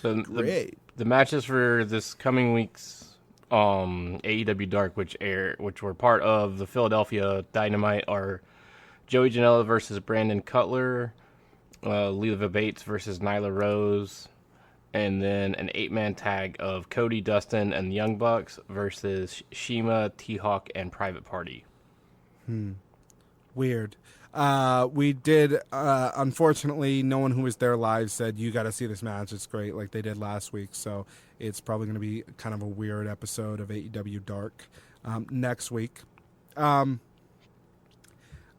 Great. The matches for this coming week's AEW Dark, which were part of the Philadelphia Dynamite, are Joey Janela versus Brandon Cutler, Leva Bates versus Nyla Rose, and then an 8-man tag of Cody, Dustin, and the Young Bucks versus Shima, T-Hawk, and Private Party. Weird. We did, unfortunately, no one who was there live said, you got to see this match. It's great, like they did last week. So it's probably going to be kind of a weird episode of AEW Dark next week. The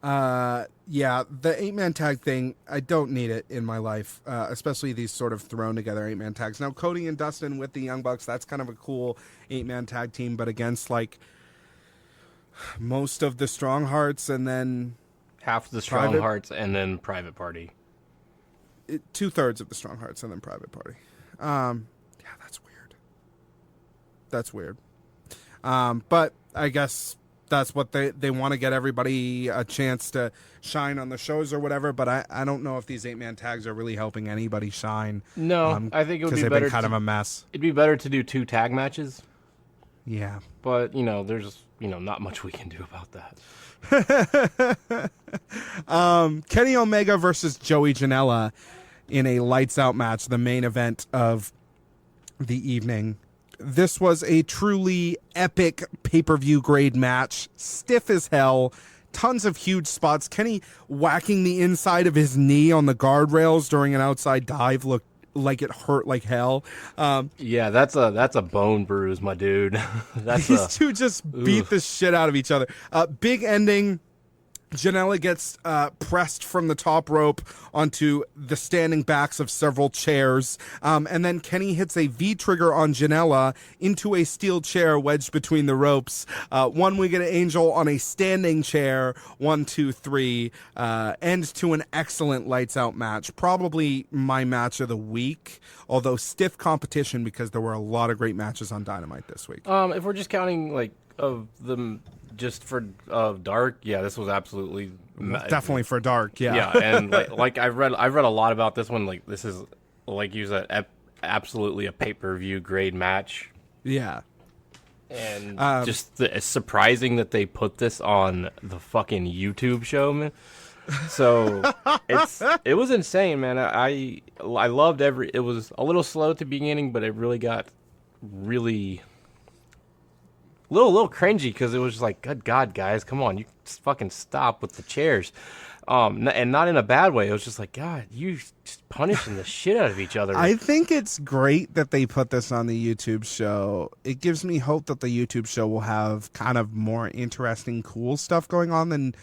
8-man tag thing, I don't need it in my life, especially these sort of thrown together 8-man tags. Now, Cody and Dustin with the Young Bucks, that's kind of a cool 8-man tag team, but against like most of the Strong Hearts and then half the Strong Hearts and then Private Party. 2/3 of the Strong Hearts and then Private Party. That's weird. But I guess that's what they want to get everybody a chance to shine on the shows or whatever. But I don't know if these 8-man tags are really helping anybody shine. No, I think it would be better. Because they've been kind of a mess. It'd be better to do 2 tag matches. Yeah. But, there's, not much we can do about that. Kenny Omega versus Joey Janela in a lights out match, the main event of the evening. This was a truly epic pay-per-view grade match, stiff as hell, tons of huge spots. Kenny whacking the inside of his knee on the guardrails during an outside dive looked like it hurt like hell. Yeah, that's a bone bruise, my dude. These two just beat the shit out of each other. Big ending. Janela gets pressed from the top rope onto the standing backs of several chairs. And then Kenny hits a V-trigger on Janela into a steel chair wedged between the ropes. One we get an Angel on a standing chair. 1, 2, 3. End to an excellent lights out match. Probably my match of the week. Although stiff competition because there were a lot of great matches on Dynamite this week. If we're just counting like of them just for Dark, yeah, this was absolutely definitely for Dark, yeah. Yeah, and like I've read a lot about this one. Like this is, like you said, absolutely a pay-per-view grade match. Yeah, and it's surprising that they put this on the fucking YouTube show, man. So it was insane, man. I loved it was a little slow at the beginning, but it really got little cringy because it was just like, good God, guys, come on, you just fucking stop with the chairs. And not in a bad way. It was just like, God, you just punishing the shit out of each other. I think it's great that they put this on the YouTube show. It gives me hope that the YouTube show will have kind of more interesting, cool stuff going on than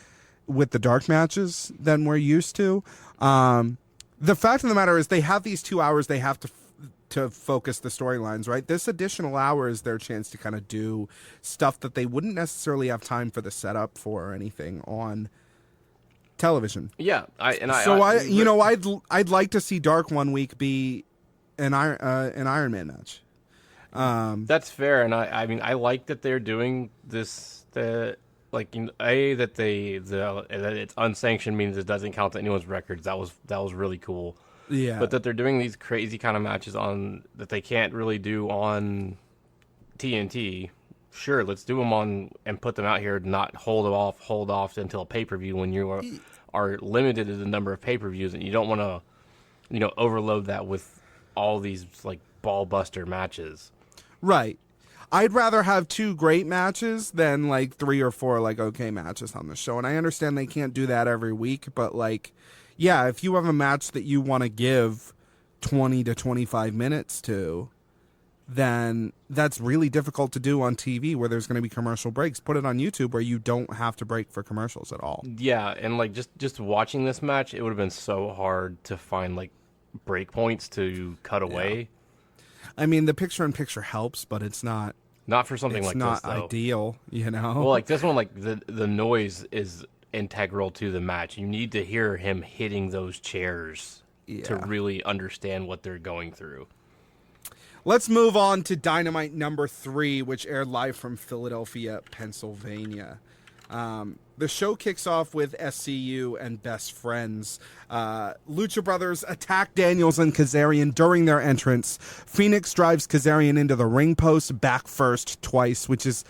with the dark matches than we're used to. The fact of the matter is they have these 2 hours they have to focus the storylines, right? This additional hour is their chance to kind of do stuff that they wouldn't necessarily have time for the setup for or anything on television. Yeah, I'd like to see Dark one week be an Iron Man match. That's fair, and I mean I like that they're doing this. That it's unsanctioned means it doesn't count to anyone's records. That was really cool. Yeah, but that they're doing these crazy kind of matches on that they can't really do on TNT. Sure, let's do them on and put them out here. Not hold off until a pay-per-view when you are limited to the number of pay-per-views, and you don't want to, overload that with all these like ball buster matches. Right. I'd rather have 2 great matches than like 3 or 4 like okay matches on the show, and I understand they can't do that every week, but like, yeah, if you have a match that you want to give 20 to 25 minutes to, then that's really difficult to do on TV where there's going to be commercial breaks. Put it on YouTube where you don't have to break for commercials at all. Yeah, and like just watching this match, it would have been so hard to find like break points to cut away. I mean, the picture-in-picture helps, but it's not for something like this, It's though. not ideal, Well, like this one, like the noise is integral to the match. You need to hear him hitting those chairs to really understand what they're going through. Let's move on to Dynamite number 3, which aired live from Philadelphia, Pennsylvania. The show kicks off with SCU and Best Friends. Lucha Brothers attack Daniels and Kazarian during their entrance. Phoenix drives Kazarian into the ring post back first twice, which is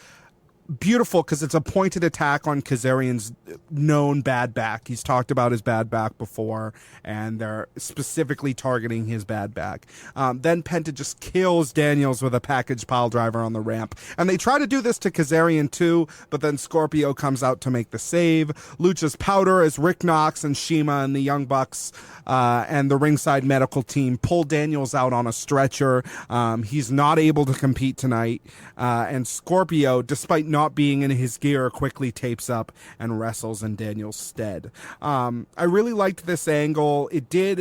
beautiful because it's a pointed attack on Kazarian's known bad back. He's talked about his bad back before, and they're specifically targeting his bad back. Then Penta just kills Daniels with a package pile driver on the ramp. And they try to do this to Kazarian too, but then Scorpio comes out to make the save. Lucha's powder as Rick Knox and Shima and the Young Bucks and the ringside medical team pull Daniels out on a stretcher. He's not able to compete tonight. And Scorpio, despite not being in his gear, quickly tapes up and wrestles in Daniel's stead. I really liked this angle. It did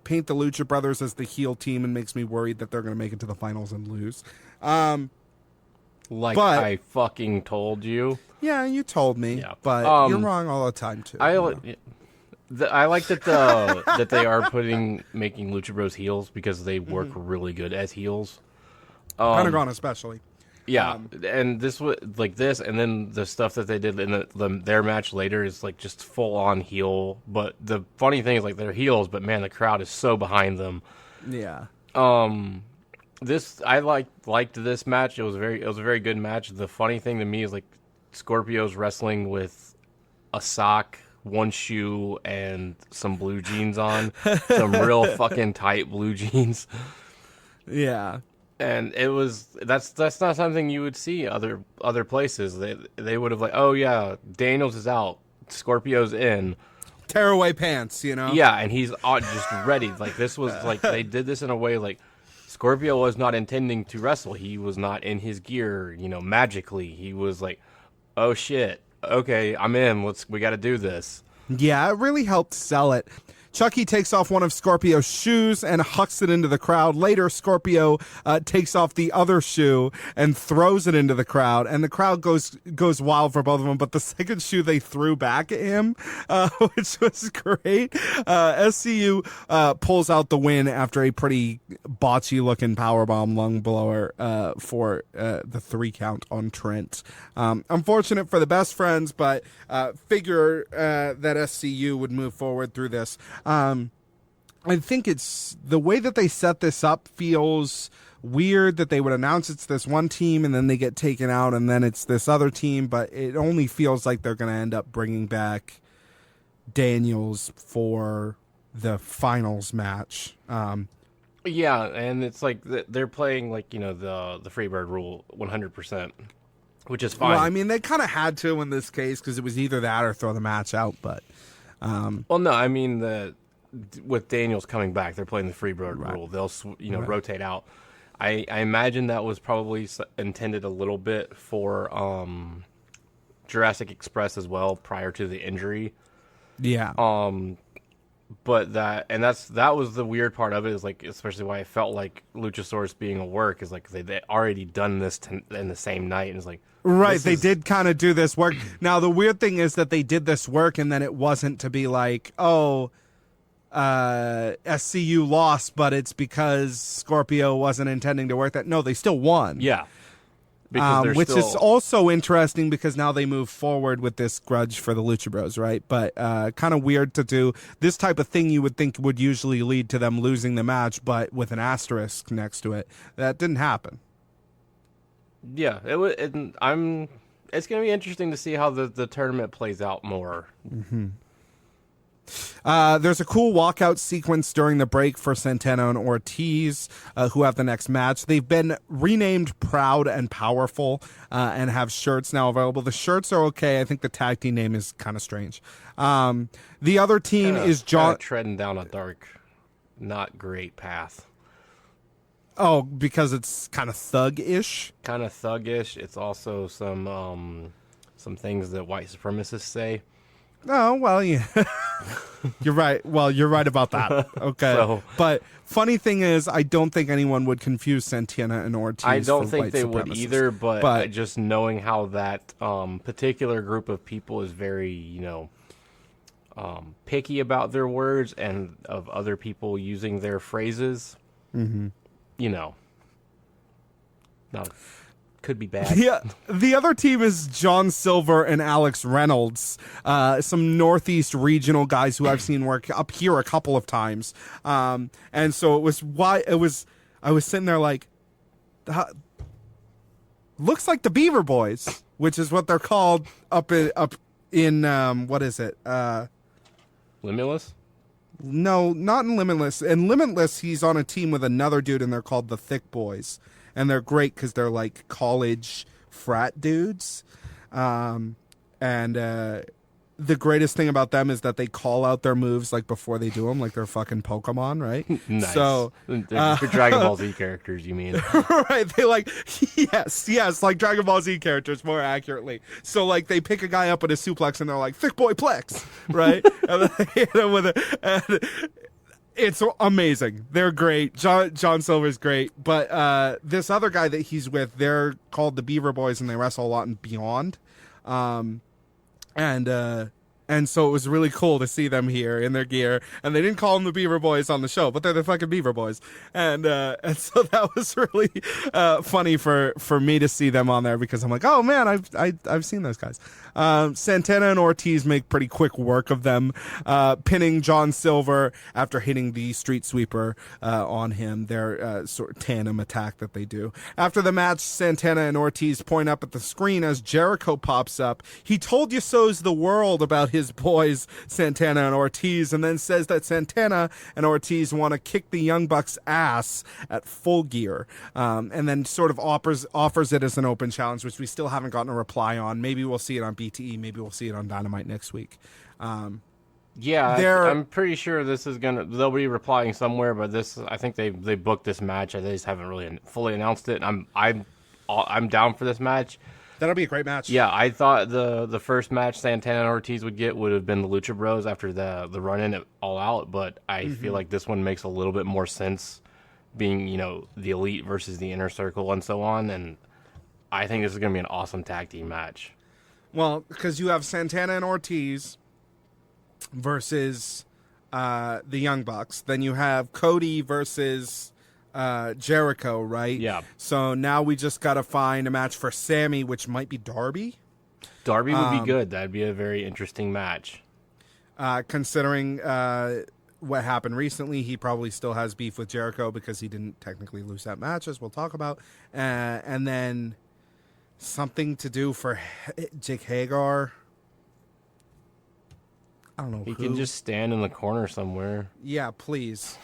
paint the Lucha Brothers as the heel team and makes me worried that they're going to make it to the finals and lose. But I fucking told you. Yeah, you told me. Yeah. But you're wrong all the time too. I like that that they are making Lucha Bros heels because they work really good as heels. Pentagon especially. Yeah, and this was like this, and then the stuff that they did in their match later is like just full on heel. But the funny thing is like they're heels, but man, the crowd is so behind them. Yeah. This I liked this match. It was a very good match. The funny thing to me is like Scorpio's wrestling with a sock, one shoe, and some blue jeans on, some real fucking tight blue jeans. Yeah. And that's not something you would see other places. They would have like, oh yeah, Daniels is out, Scorpio's in, tearaway pants, Yeah, and he's just ready. Like this was like they did this in a way like Scorpio was not intending to wrestle. He was not in his gear, magically. He was like, oh shit, okay, I'm in. We got to do this. Yeah, it really helped sell it. Chucky takes off one of Scorpio's shoes and hucks it into the crowd. Later, Scorpio takes off the other shoe and throws it into the crowd, and the crowd goes wild for both of them. But the second shoe they threw back at him, which was great. SCU pulls out the win after a pretty botchy-looking powerbomb lung blower for the 3 count on Trent. Unfortunate for the Best Friends, but figure that SCU would move forward through this. I think it's the way that they set this up feels weird that they would announce it's this one team and then they get taken out and then it's this other team, but it only feels like they're going to end up bringing back Daniels for the finals match. Yeah, and it's like they're playing like, the Freebird rule 100%. which is fine. Well, I mean, they kind of had to in this case because it was either that or throw the match out. But well, no, I mean with Daniels coming back, they're playing the Freebird rule. They'll rotate out. I imagine that was probably intended a little bit for Jurassic Express as well prior to the injury. Yeah. But that was the weird part of it, is like, especially why I felt like Luchasaurus being a work is like they already done this in the same night, and it's like, right, they did kind of do this work. Now the weird thing is that they did this work and then it wasn't to be like, oh, SCU lost, but it's because Scorpio wasn't intending to work that. No, they still won. Yeah. Which is also interesting because now they move forward with this grudge for the Lucha Bros, right? But kind of weird to do this type of thing. You would think would usually lead to them losing the match, but with an asterisk next to it. That didn't happen. Yeah, it's going to be interesting to see how the tournament plays out more. Mm-hmm. There's a cool walkout sequence during the break for Santana and Ortiz, who have the next match. They've been renamed Proud and Powerful and have shirts now available. The shirts are okay. I think the tag team name is kind of strange. The other team is John treading down a dark, not great path. Oh, because it's kind of thug-ish? Kind of thug-ish. It's also some things that white supremacists say. Oh, well, yeah. You're right. Well, you're right about that. Okay. But funny thing is, I don't think anyone would confuse Santana and Ortiz. I don't think they would either, but just knowing how that particular group of people is very, picky about their words and of other people using their phrases, no. Could be bad. Yeah, the other team is John Silver and Alex Reynolds, some Northeast regional guys who I've seen work up here a couple of times. And so I was sitting there like, looks like the Beaver Boys, which is what they're called up in what is it? Limitless? No, not in Limitless. In Limitless, he's on a team with another dude, and they're called the Thick Boys. And they're great because they're like college frat dudes. The greatest thing about them is that they call out their moves like before they do them, like they're fucking Pokemon, right? Nice. So they're Dragon Ball Z characters, you mean? Right? They like yes, like Dragon Ball Z characters more accurately. So like they pick a guy up at a suplex and they're like thick boy plex, right? And then they hit him with it. And it's amazing. They're great. John Silver's great, but this other guy that he's with, they're called the Beaver Boys, and they wrestle a lot in Beyond. And so it was really cool to see them here in their gear, and they didn't call them the Beaver Boys on the show, but they're the fucking Beaver Boys. And so that was really funny for me to see them on there, because I'm like, oh man, I've seen those guys. Santana and Ortiz make pretty quick work of them, pinning John Silver after hitting the street sweeper on him, their sort of tandem attack that they do. After the match, Santana and Ortiz point up at the screen as Jericho pops up. He told you so's the world about his boys, Santana and Ortiz, and then says that Santana and Ortiz want to kick the Young Bucks' ass at Full Gear, and then sort of offers it as an open challenge, which we still haven't gotten a reply on. Maybe we'll see it on BTE. Maybe we'll see it on Dynamite next week. I'm pretty sure they'll be replying somewhere, but I think they booked this match. They just haven't really fully announced it. I'm down for this match. That'll be a great match. Yeah, I thought the first match Santana and Ortiz would have been the Lucha Bros after the run-in at All Out, but I feel like this one makes a little bit more sense, being, the Elite versus the Inner Circle and so on, and I think this is going to be an awesome tag team match. Well, because you have Santana and Ortiz versus the Young Bucks. Then you have Cody versus Jericho, right? Yeah. So now we just got to find a match for Sammy, which might be Darby. Darby would be good. That'd be a very interesting match. Considering what happened recently, he probably still has beef with Jericho because he didn't technically lose that match, as we'll talk about. And then something to do for Jake Hagar. I don't know. He can just stand in the corner somewhere. Yeah, please.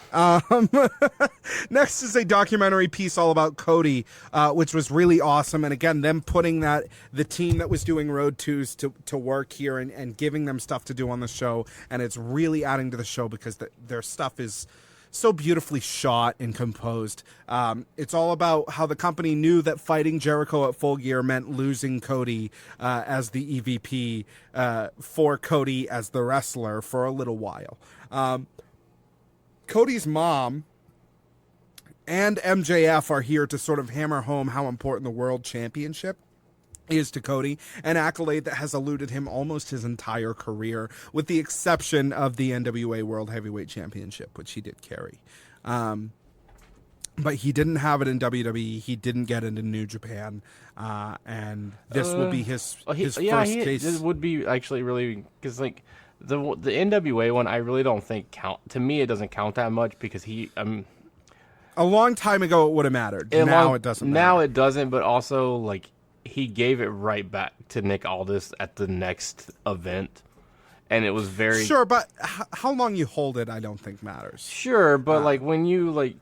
Next is a documentary piece all about Cody, which was really awesome. And again, them putting the team that was doing Road 2s to work here and giving them stuff to do on the show. And it's really adding to the show because their stuff is so beautifully shot and composed. It's all about how the company knew that fighting Jericho at Full Gear meant losing Cody as the EVP for Cody as the wrestler for a little while. Cody's mom and MJF are here to sort of hammer home how important the World Championship is to Cody, an accolade that has eluded him almost his entire career, with the exception of the NWA World Heavyweight Championship, which he did carry. But he didn't have it in WWE. He didn't get it in New Japan. And this will be his first case. This would be actually really, because like the NWA one, I really don't think count. To me, it doesn't count that much because a long time ago, it would have mattered. Now it doesn't matter. Now it doesn't, but also like he gave it right back to Nick Aldis at the next event. And it was very... Sure, but how long you hold it, I don't think matters. Sure, but like when you like...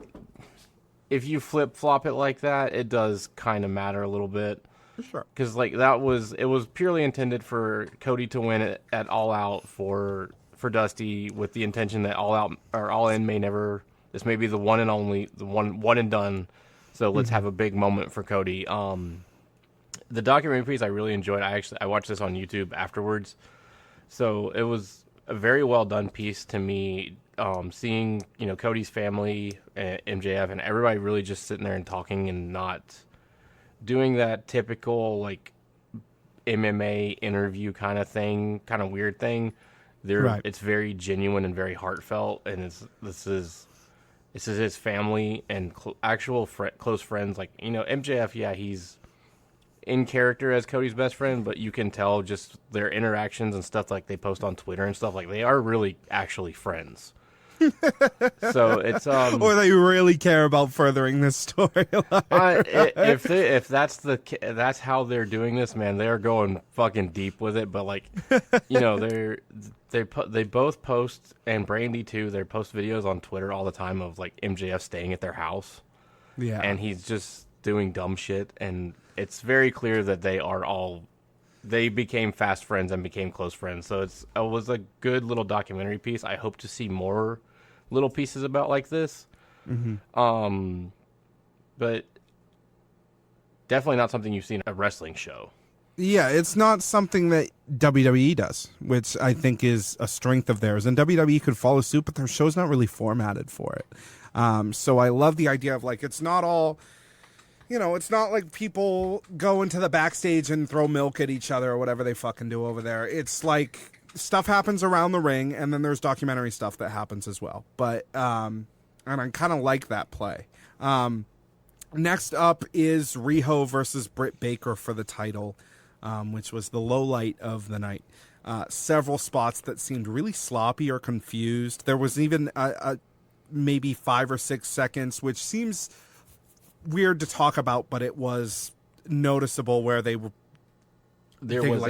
If you flip-flop it like that, it does kind of matter a little bit. Sure. Because like it was purely intended for Cody to win it at All Out for Dusty, with the intention that All Out or All In may never... This may be the one and only, the one and done. So let's have a big moment for Cody. The documentary piece I really enjoyed. I watched this on YouTube afterwards. So it was a very well done piece to me. Seeing, Cody's family, MJF, and everybody really just sitting there and talking and not doing that typical like MMA interview kind of thing, kind of weird thing. Right. It's very genuine and very heartfelt, and this is his family and actual close friends. Like MJF, yeah, he's in character as Cody's best friend, but you can tell just their interactions and stuff like they post on Twitter and stuff, like they are really actually friends. So it's or they really care about furthering this storyline. If that's how they're doing this, man, they are going fucking deep with it. But like, they both post, and Brandy too. They post videos on Twitter all the time of like MJF staying at their house, yeah, and he's just doing dumb shit, and it's very clear that they became fast friends and became close friends. So it was a good little documentary piece. I hope to see more little pieces about like this. Mm-hmm. But definitely not something you see in a wrestling show. Yeah, it's not something that WWE does, which I think is a strength of theirs. And WWE could follow suit, but their show's not really formatted for it. So I love the idea of like, it's not all... it's not like people go into the backstage and throw milk at each other or whatever they fucking do over there. It's like stuff happens around the ring, and then there's documentary stuff that happens as well. But and I kind of like that play. Next up is Rijos versus Britt Baker for the title, which was the low light of the night. Several spots that seemed really sloppy or confused. There was even maybe 5 or 6 seconds, which seems weird to talk about, but it was noticeable where they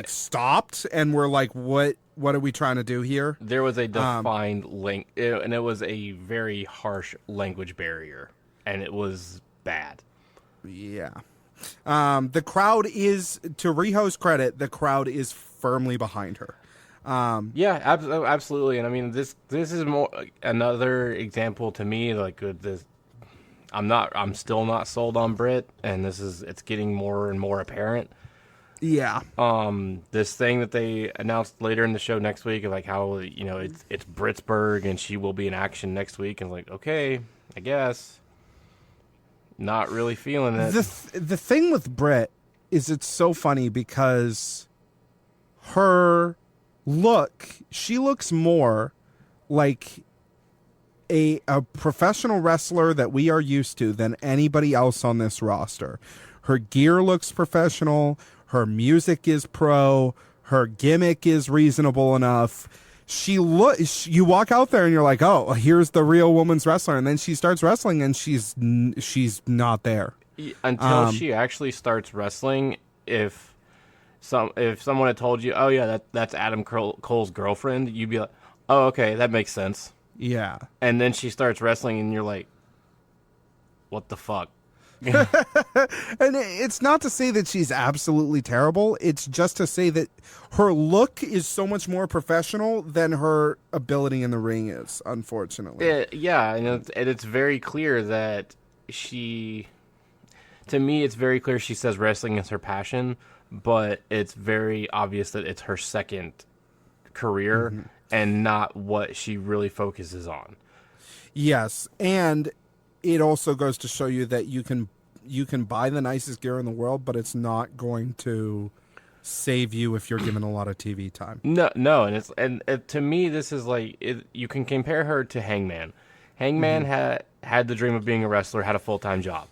stopped and were like, what are we trying to do here? There was a defined link, and it was a very harsh language barrier, and it was bad. Yeah. The crowd is, to Rijos' credit, the crowd is firmly behind her. Yeah, absolutely. And I mean, this is more another example to me, like this. I'm still not sold on Britt, and it's getting more and more apparent. Yeah. This thing that they announced later in the show next week, like how it's Britsburg and she will be in action next week, and like, okay, I guess. Not really feeling it. The thing with Britt is it's so funny because her she looks more like a professional wrestler that we are used to than anybody else on this roster. Her gear looks professional. Her music is pro. Her gimmick is reasonable enough. You walk out there and you're like, oh, here's the real woman's wrestler. And then she starts wrestling and she's not there. Until she actually starts wrestling, if someone had told you, oh yeah, that's Adam Cole's girlfriend, you'd be like, oh okay, that makes sense. Yeah. And then she starts wrestling, and you're like, what the fuck? And it's not to say that she's absolutely terrible. It's just to say that her look is so much more professional than her ability in the ring is, unfortunately. Yeah, and it's very clear that to me, it's very clear she says wrestling is her passion, but it's very obvious that it's her second career and not what she really focuses on. Yes, and it also goes to show you that you can buy the nicest gear in the world, but it's not going to save you if you're given a lot of TV time. No, and to me, this is like you can compare her to Hangman. Hangman had the dream of being a wrestler, had a full-time job,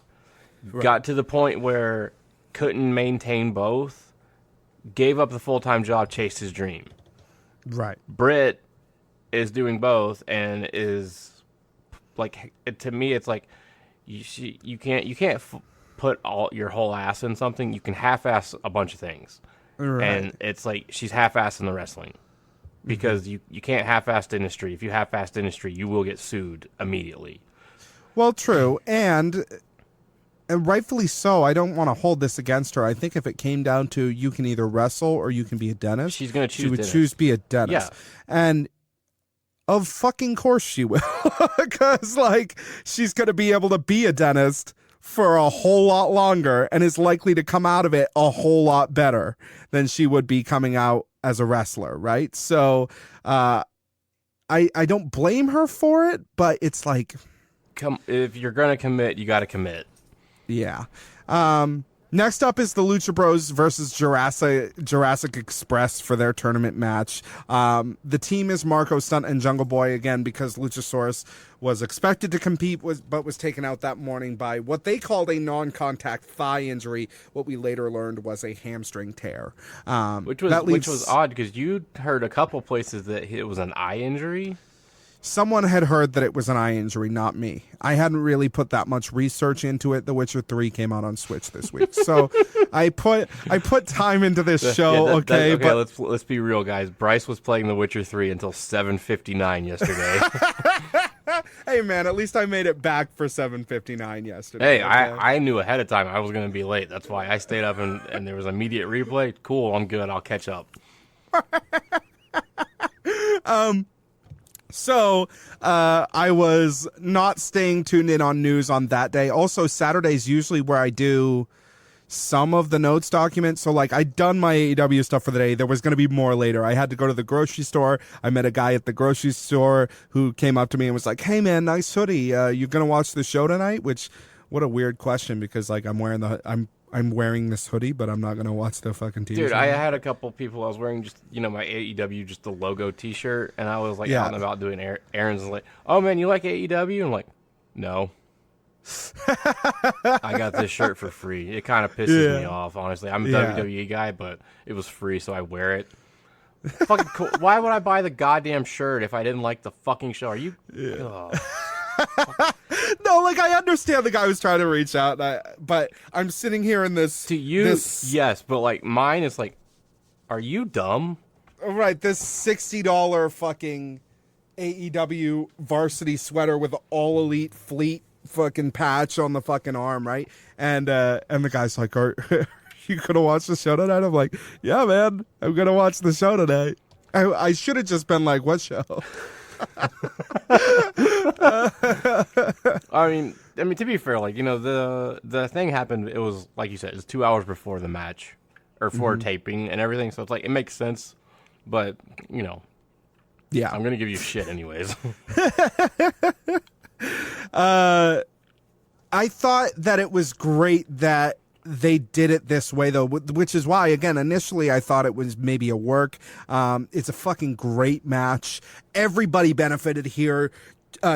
got to the point where couldn't maintain both, gave up the full-time job, chased his dream. Right. Britt is doing both and is like, to me, it's like you can't put all your whole ass in something. You can half-ass a bunch of things, and it's like she's half-ass in the wrestling because you can't half-ass the industry. If you half-ass the industry, you will get sued immediately. Well, true, and rightfully so. I don't want to hold this against her. I think if it came down to you can either wrestle or you can be a dentist, she's going to choose. She would choose be a dentist, and of fucking course she will, because like she's going to be able to be a dentist for a whole lot longer and is likely to come out of it a whole lot better than she would be coming out as a wrestler, right? So I don't blame her for it, but it's like, if you're going to commit, you got to commit. Yeah. Next up is the Lucha Bros versus Jurassic Express for their tournament match. The team is Marco Stunt and Jungle Boy again because Luchasaurus was expected to compete but was taken out that morning by what they called a non-contact thigh injury. What we later learned was a hamstring tear. Which was odd because you heard a couple places that it was an eye injury. Someone had heard that it was an eye injury, not me. I hadn't really put that much research into it. The Witcher 3 came out on Switch this week, so I put time into this show. But let's be real, guys. Bryce was playing The Witcher 3 until 7:59 yesterday. Hey, man, at least I made it back for 7:59 yesterday. Hey, okay? I knew ahead of time I was going to be late. That's why I stayed up and there was immediate replay. Cool, I'm good. I'll catch up. So I was not staying tuned in on news on that day. Also, Saturday's usually where I do some of the notes documents. So, like, I'd done my AEW stuff for the day. There was going to be more later. I had to go to the grocery store. I met a guy at the grocery store who came up to me and was like, hey, man, nice hoodie. You going to watch the show tonight? Which, what a weird question because, like, I'm wearing this hoodie, but I'm not going to watch the fucking TV show. Dude, I had a couple people, I was wearing just, my AEW, just the logo t-shirt, and I was like out and about doing errands and like, oh man, you like AEW? I'm like, no. I got this shirt for free. It kind of pisses me off, honestly. I'm a WWE guy, but it was free, so I wear it. Fucking cool. Why would I buy the goddamn shirt if I didn't like the fucking show? Are you... No, like, I understand the guy who's trying to reach out, but I'm sitting here in this... To you, yes, but, like, mine is like, are you dumb? Right, this $60 fucking AEW varsity sweater with the All Elite Fleet fucking patch on the fucking arm, right? And the guy's like, are you gonna watch the show tonight? I'm like, yeah, man, I'm gonna watch the show tonight. I should have just been like, what show? I mean, to be fair, like, the thing happened. It was like you said, it's 2 hours before the match or for taping and everything. So it's like it makes sense, but yeah, I'm gonna give you shit anyways. I thought that it was great that they did it this way, though, which is why, again, initially I thought it was maybe a work. It's a fucking great match. Everybody benefited here.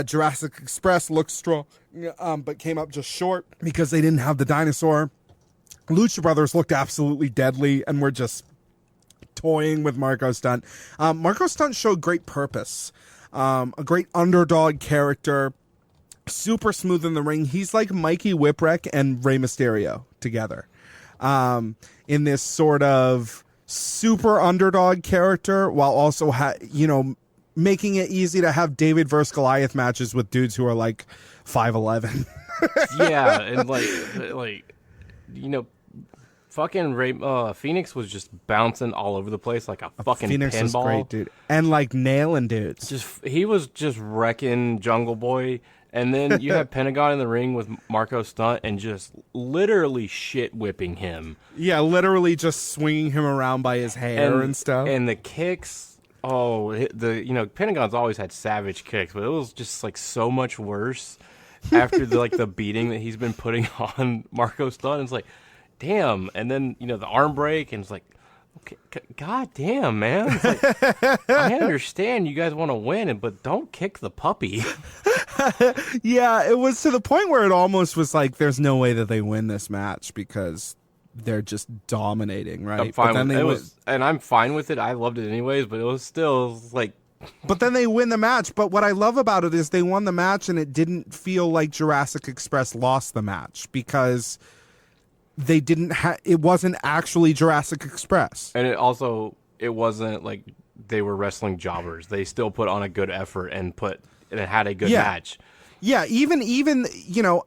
Jurassic Express looked strong, but came up just short because they didn't have the dinosaur. Lucha Brothers looked absolutely deadly and were just toying with Marco Stunt. Marco Stunt showed great purpose, a great underdog character. Super smooth in the ring. He's like Mikey Whipwreck and Rey Mysterio together, in this sort of super underdog character while also making it easy to have David versus Goliath matches with dudes who are like 5'11". Yeah, and like fucking Phoenix was just bouncing all over the place like a fucking Phoenix pinball. was great, dude, and like nailing dudes. He was just wrecking Jungle Boy, and then you have Pentagon in the ring with Marco Stunt and just literally shit whipping him. Yeah, literally just swinging him around by his hair and stuff. And the kicks. Oh, Pentagon's always had savage kicks, but it was just like so much worse after the beating that he's been putting on Marco Stunt. It's like, damn. And then the arm break, and it's like, okay, god damn, man. It's like, I understand you guys want to win, but don't kick the puppy. Yeah, it was to the point where it almost was like, there's no way that they win this match because they're just dominating, right? I'm fine with it. And I'm fine with it. I loved it anyways, but it was still like. But then they win the match. But what I love about it is they won the match, and it didn't feel like Jurassic Express lost the match because they didn't it wasn't actually Jurassic Express. And it wasn't like they were wrestling jobbers. They still put on a good effort and it had a good match. Yeah, even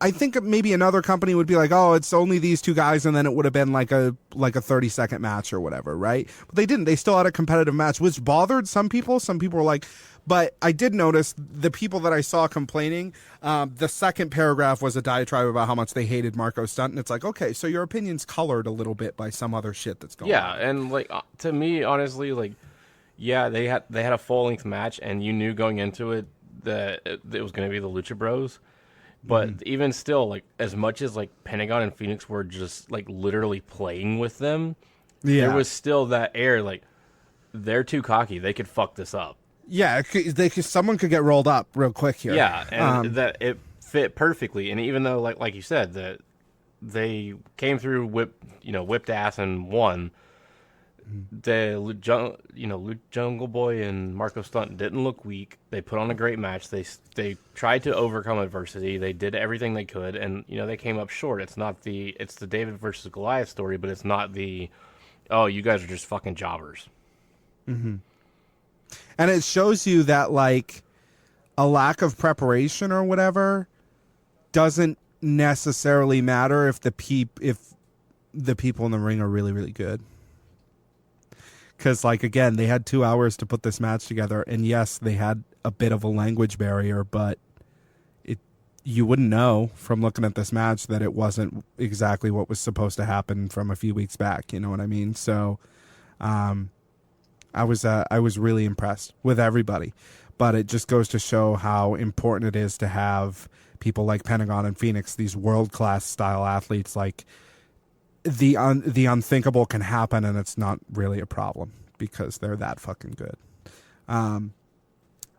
I think maybe another company would be like, oh, it's only these two guys, and then it would have been like a 30-second match or whatever, right? But they didn't. They still had a competitive match, which bothered some people. Some people were like, but I did notice the people that I saw complaining, the second paragraph was a diatribe about how much they hated Marco Stunt, and it's like, okay, so your opinion's colored a little bit by some other shit that's going on. Yeah, and like to me, honestly, like, yeah, they had a full-length match, and you knew going into it that it was going to be the Lucha Bros, but even still, like, as much as like Pentagon and Phoenix were just like literally playing with them, there was still that air like they're too cocky, they could fuck this up. Yeah, someone could get rolled up real quick here. Yeah, and that it fit perfectly. And even though like you said that they came through whipped ass and won, the Jungle Boy and Marco Stunt didn't look weak. They put on a great match. They tried to overcome adversity. They did everything they could, and they came up short. It's the David versus Goliath story, but it's not the, oh, you guys are just fucking jobbers. Mm-hmm. And it shows you that like a lack of preparation or whatever doesn't necessarily matter if the people in the ring are really, really good. Because, like, again, they had 2 hours to put this match together, and yes, they had a bit of a language barrier, but you wouldn't know from looking at this match that it wasn't exactly what was supposed to happen from a few weeks back. You know what I mean? So, I was really impressed with everybody, but it just goes to show how important it is to have people like Pentagon and Phoenix, these world-class style athletes, like. The unthinkable can happen, and it's not really a problem because they're that fucking good.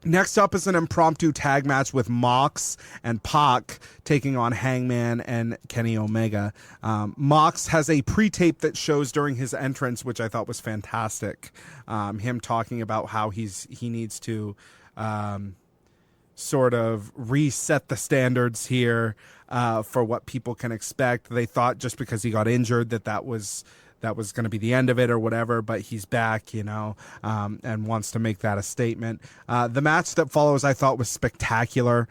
Next up is an impromptu tag match with Mox and Pac taking on Hangman and Kenny Omega. Mox has a pre-tape that shows during his entrance, which I thought was fantastic. Him talking about how he needs to sort of reset the standards here for what people can expect. They thought just because he got injured that was going to be the end of it or whatever, but he's back, and wants to make that a statement. The match that follows I thought was spectacular.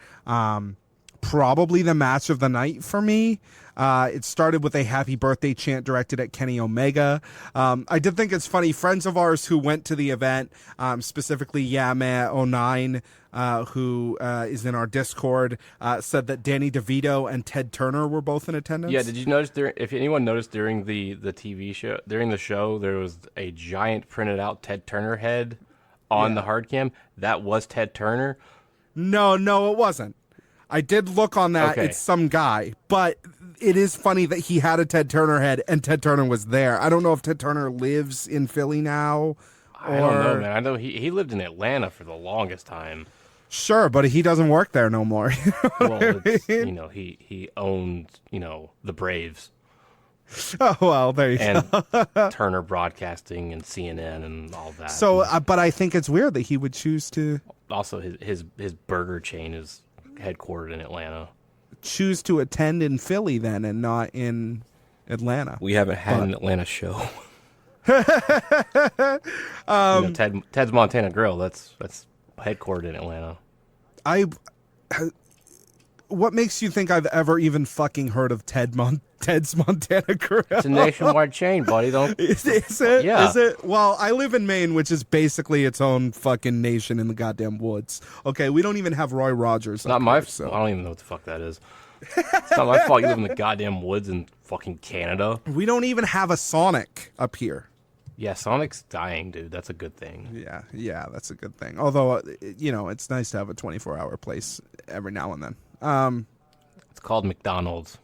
Probably the match of the night for me. It started with a happy birthday chant directed at Kenny Omega. I did think it's funny. Friends of ours who went to the event, specifically Yama09, who is in our Discord, said that Danny DeVito and Ted Turner were both in attendance. Yeah, did you notice if anyone noticed during the TV show, during the show, there was a giant printed out Ted Turner head on the hard cam? That was Ted Turner? No, it wasn't. I did look on that. Okay. It's some guy, but it is funny that he had a Ted Turner head and Ted Turner was there. I don't know if Ted Turner lives in Philly now. I don't know, man. I know he lived in Atlanta for the longest time. Sure, but he doesn't work there no more. Well, he owned, the Braves. Oh, well, there you go. Turner Broadcasting and CNN and all that. So, but I think it's weird that he would choose to. Also, his burger chain is headquartered in Atlanta. Choose to attend in Philly then and not in Atlanta. We haven't had an Atlanta show. Ted's Montana Grill. That's headquartered in Atlanta. What makes you think I've ever even fucking heard of Ted's Montana Grill? It's a nationwide chain, buddy. Is it? Yeah. Is it? Well, I live in Maine, which is basically its own fucking nation in the goddamn woods. Okay, we don't even have Roy Rogers. Not my fault. I don't even know what the fuck that is. It's not my fault you live in the goddamn woods in fucking Canada. We don't even have a Sonic up here. Yeah, Sonic's dying, dude. That's a good thing. Yeah, that's a good thing. Although, it's nice to have a 24-hour place every now and then. It's called McDonald's.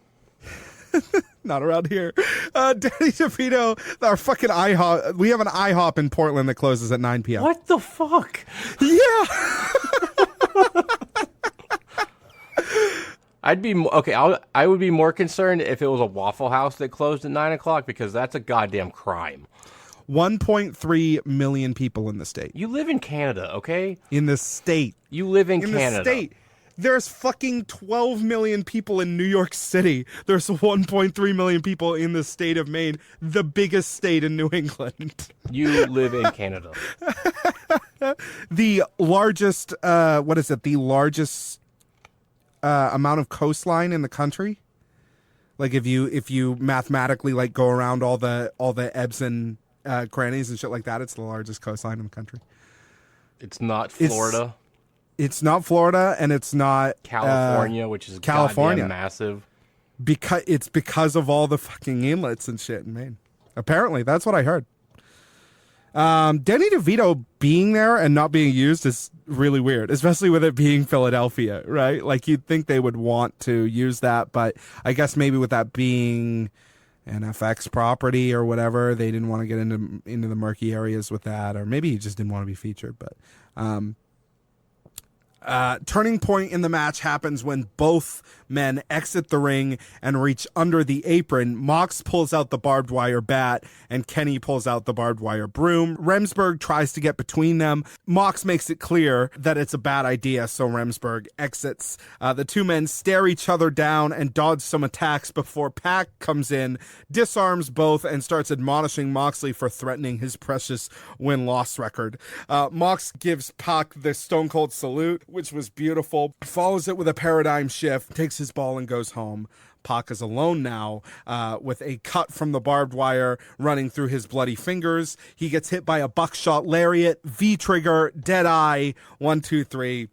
Not around here. Danny DeVito, our fucking IHOP. We have an IHOP in Portland that closes at 9 p.m. What the fuck? Yeah. I would be more concerned if it was a Waffle House that closed at 9 o'clock because that's a goddamn crime. 1.3 million people in the state. You live in Canada, okay? In the state. You live in Canada. In the state. There's fucking 12 million people in New York City. There's 1.3 million people in the state of Maine, the biggest state in New England. You live in Canada. The largest, the largest amount of coastline in the country? Like if you mathematically like go around all the ebbs and crannies and shit like that, it's the largest coastline in the country. It's not Florida. It's not Florida, and it's not California, which is California massive. Because of all the fucking inlets and shit in Maine. Apparently, that's what I heard. Danny DeVito being there and not being used is really weird, especially with it being Philadelphia, right? Like you'd think they would want to use that, but I guess maybe with that being an FX property or whatever, they didn't want to get into the murky areas with that, or maybe he just didn't want to be featured, but. Turning point in the match happens when both men exit the ring and reach under the apron. Mox pulls out the barbed wire bat and Kenny pulls out the barbed wire broom. Remsburg tries to get between them. Mox makes it clear that it's a bad idea, so Remsburg exits. The two men stare each other down and dodge some attacks before Pac comes in, disarms both, and starts admonishing Moxley for threatening his precious win-loss record. Mox gives Pac the Stone Cold salute, which was beautiful, follows it with a paradigm shift, takes his ball and goes home. Pac is alone now with a cut from the barbed wire running through his bloody fingers. He gets hit by a buckshot lariat, V-trigger, dead eye, 1, 2, 3.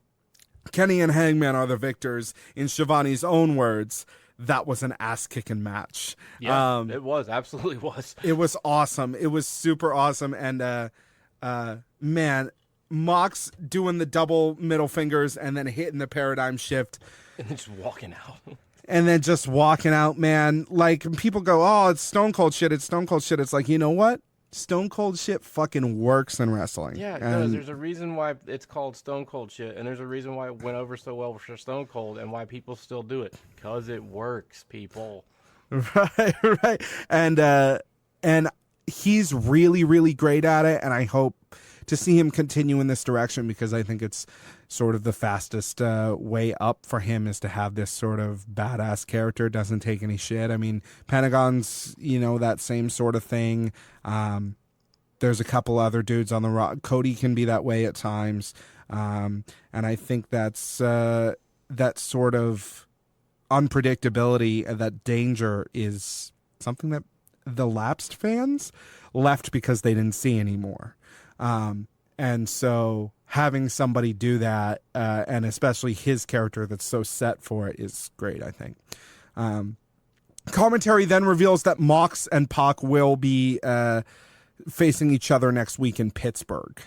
Kenny and Hangman are the victors. In Shivani's own words, that was an ass-kicking match. Yeah, it was. Absolutely was. It was awesome. It was super awesome. And, man, Mox doing the double middle fingers and then hitting the paradigm shift. And then just walking out. And then just walking out, man. Like, people go, oh, it's Stone Cold shit. It's Stone Cold shit. It's like, you know what? Stone Cold shit fucking works in wrestling. Yeah, it does. There's a reason why it's called Stone Cold shit, and there's a reason why it went over so well for Stone Cold and why people still do it. Because it works, people. Right. And he's really, really great at it, and I hope to see him continue in this direction because I think it's sort of the fastest way up for him is to have this sort of badass character, doesn't take any shit. I mean, Pentagon's, that same sort of thing. There's a couple other dudes on the rock. Cody can be that way at times. And I think that's that sort of unpredictability and that danger is something that the lapsed fans left because they didn't see anymore. And so having somebody do that, and especially his character that's so set for it, is great, I think. Commentary then reveals that Mox and Pac will be facing each other next week in Pittsburgh,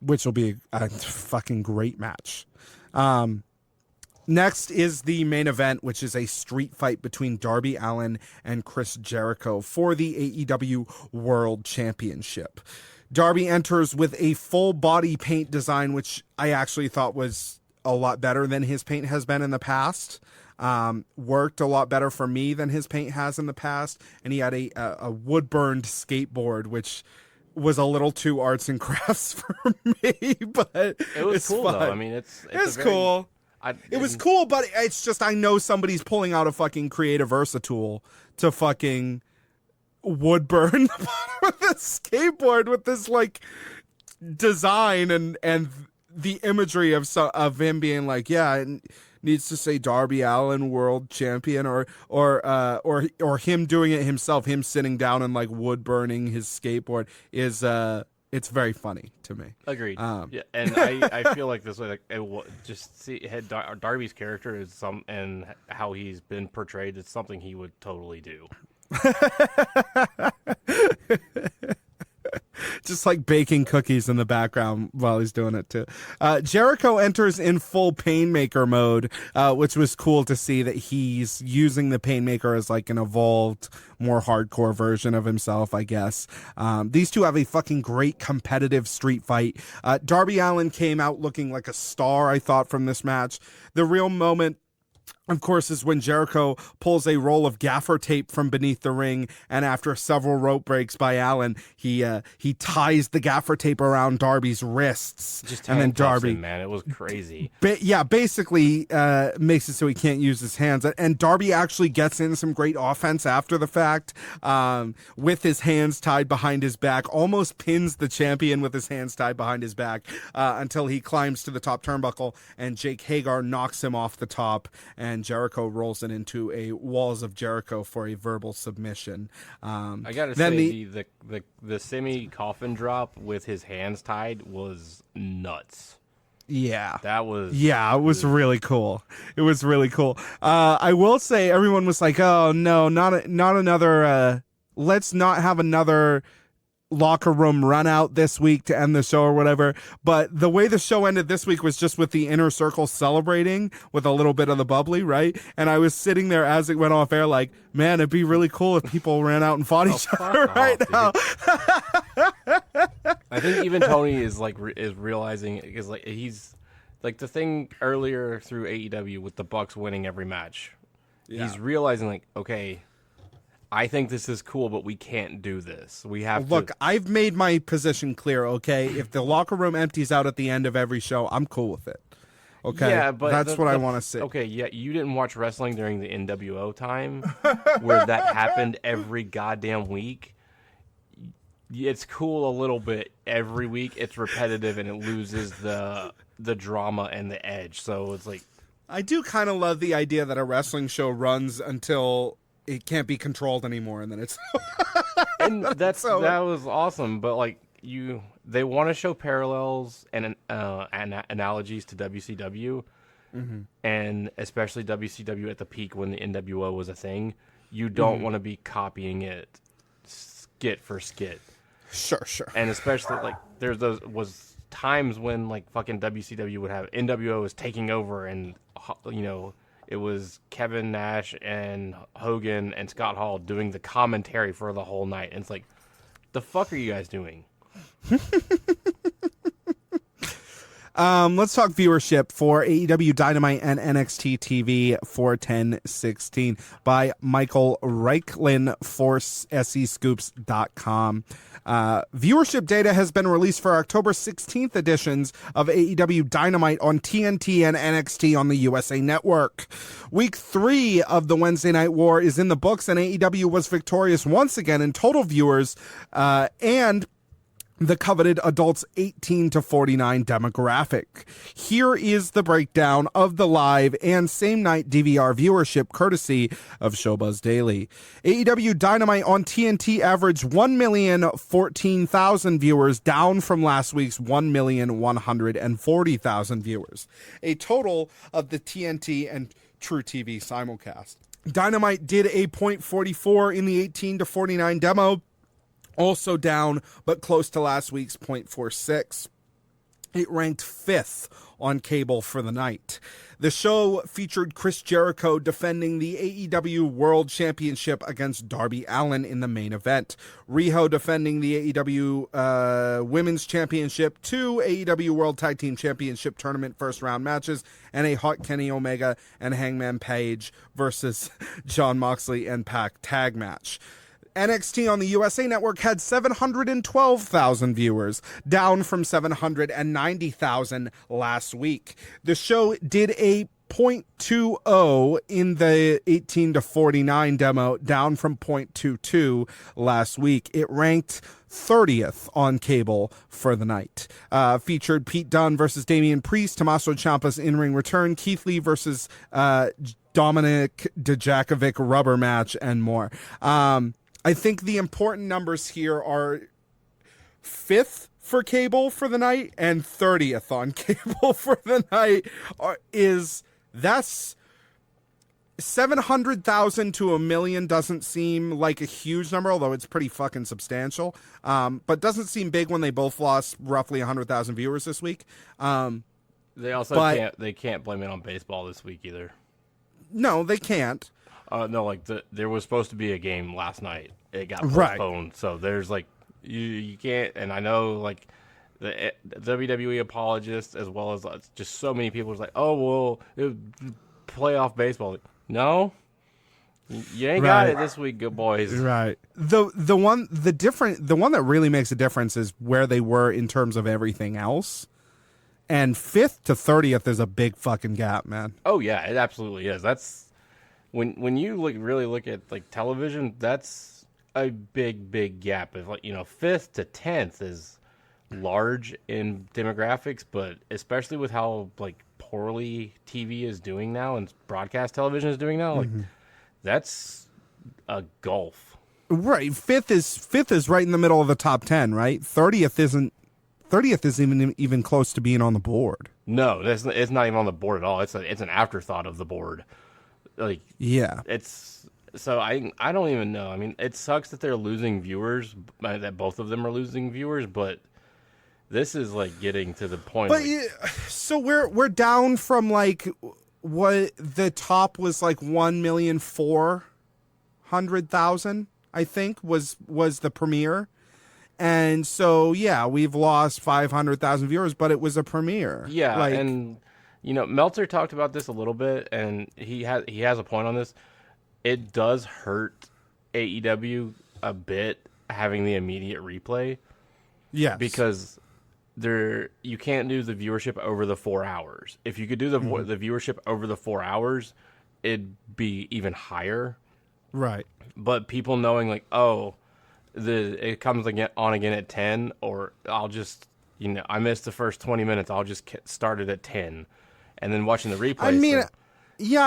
which will be a fucking great match. Next is the main event, which is a street fight between Darby Allin and Chris Jericho for the AEW World Championship. Darby enters with a full body paint design, which I actually thought was a lot better than his paint has been in the past. Worked a lot better for me than his paint has in the past. And he had a wood-burned skateboard, which was a little too arts and crafts for me, but it was cool, fun. though. I mean, it's cool. It was cool, but it's just I know somebody's pulling out a fucking Creative Versa tool to fucking wood burn the bottom of the skateboard with this like design and the imagery of him being like, yeah, it needs to say Darby Allin world champion, or him doing it himself, him sitting down and like wood burning his skateboard is it's very funny to me. Agreed. Yeah, and I feel like this way, like just see Darby's character is and how he's been portrayed. It's something he would totally do. Just like baking cookies in the background while he's doing it too. Jericho enters in full Painmaker mode, which was cool to see that he's using the Painmaker as like an evolved, more hardcore version of himself, I guess. These two have a fucking great competitive street fight. Darby Allin came out looking like a star, I thought, from this match. The real moment, of course, is when Jericho pulls a roll of gaffer tape from beneath the ring, and after several rope breaks by Allin, he ties the gaffer tape around Darby's wrists. Just and then Darby, him, man, it was crazy. Basically makes it so he can't use his hands. And Darby actually gets in some great offense after the fact, with his hands tied behind his back, almost pins the champion with his hands tied behind his back until he climbs to the top turnbuckle, and Jake Hagar knocks him off the top, and Jericho rolls it into a Walls of Jericho for a verbal submission. I gotta say, the semi coffin drop with his hands tied was nuts. Yeah. That was... Yeah, it was really cool. It was really cool. I will say everyone was like, oh, no, not another... let's not have another locker room run out this week to end the show or whatever. But the way the show ended this week was just with the inner circle celebrating with a little bit of the bubbly, right? And I was sitting there as it went off air like, man, it'd be really cool if people ran out and fought each other right now. I think even Tony is realizing, because like he's like the thing earlier through AEW with the Bucks winning every match. Yeah. He's realizing like, okay, I think this is cool, but we can't do this. We have Look, I've made my position clear, okay? If the locker room empties out at the end of every show, I'm cool with it. Okay? Yeah, but that's what I want to see. Okay, yeah, you didn't watch wrestling during the NWO time where that happened every goddamn week. It's cool a little bit every week. It's repetitive and it loses the drama and the edge. So it's like, I do kind of love the idea that a wrestling show runs until it can't be controlled anymore, and then it's and that was awesome. But like they want to show parallels and analogies to WCW, mm-hmm. and especially WCW at the peak when the NWO was a thing. You don't want to be copying it skit for skit. Sure. And especially like was times when like fucking WCW would have NWO was taking over, and it was Kevin Nash and Hogan and Scott Hall doing the commentary for the whole night. And it's like, the fuck are you guys doing? Let's talk viewership for AEW Dynamite and NXT TV for 10/16 by Michael Reichlin for SEScoops.com. Viewership data has been released for October 16th editions of AEW Dynamite on TNT and NXT on the USA Network. Week 3 of the Wednesday Night War is in the books, and AEW was victorious once again in total viewers and the coveted adults 18 to 49 demographic. Here is the breakdown of the live and same night DVR viewership courtesy of Showbuzz Daily. AEW Dynamite on TNT averaged 1,014,000 viewers, down from last week's 1,140,000 viewers. A total of the TNT and True TV simulcast. Dynamite did a .44 in the 18 to 49 demo, also down, but close to last week's .46. It ranked 5th on cable for the night. The show featured Chris Jericho defending the AEW World Championship against Darby Allin in the main event. Rijos defending the AEW Women's Championship, 2 AEW World Tag Team Championship Tournament first round matches, and a hot Kenny Omega and Hangman Page versus Jon Moxley and Pac tag match. NXT on the USA Network had 712,000 viewers, down from 790,000 last week. The show did a .20 in the 18 to 49 demo, down from .22 last week. It ranked 30th on cable for the night. Featured Pete Dunne versus Damian Priest, Tommaso Ciampa's in-ring return, Keith Lee versus Dominic Dijakovic rubber match, and more. I think the important numbers here are 5th for cable for the night and 30th on cable for the night. That's 700,000 to 1 million doesn't seem like a huge number, although it's pretty fucking substantial. But doesn't seem big when they both lost roughly 100,000 viewers this week. They also can't blame it on baseball this week either. No, they can't. No, like there was supposed to be a game last night. It got postponed. Right. So there's like you can't. And I know like the WWE apologists as well as just so many people was like, oh well, playoff baseball. No, you ain't got it this week, good boys. Right. The one that really makes a difference is where they were in terms of everything else. And 5th to 30th is a big fucking gap, man. Oh yeah, it absolutely is. That's when you really look at like television, that's a big gap. If 5th to 10th is large in demographics, but especially with how like poorly TV is doing now and broadcast television is doing now, like that's a gulf. Right. 5th is right in the middle of the top 10, right? 30th isn't even close to being on the board. No, it's not even on the board at all. It's an afterthought of the board. Like, yeah, it's so I don't even know. I mean, it sucks that they're losing viewers, that both of them are losing viewers, but this is like getting to the point. But so we're down from like what the top was like 1,400,000, I think was the premiere. And so, yeah, we've lost 500,000 viewers, but it was a premiere. Yeah, and, Meltzer talked about this a little bit, and he has a point on this. It does hurt AEW a bit having the immediate replay. Yes. Because you can't do the viewership over the 4 hours. If you could do the viewership over the 4 hours, it'd be even higher. Right. But people knowing, like, oh, it comes on again at 10, or I'll just, I missed the first 20 minutes. I'll just start it at 10, and then watching the replay. I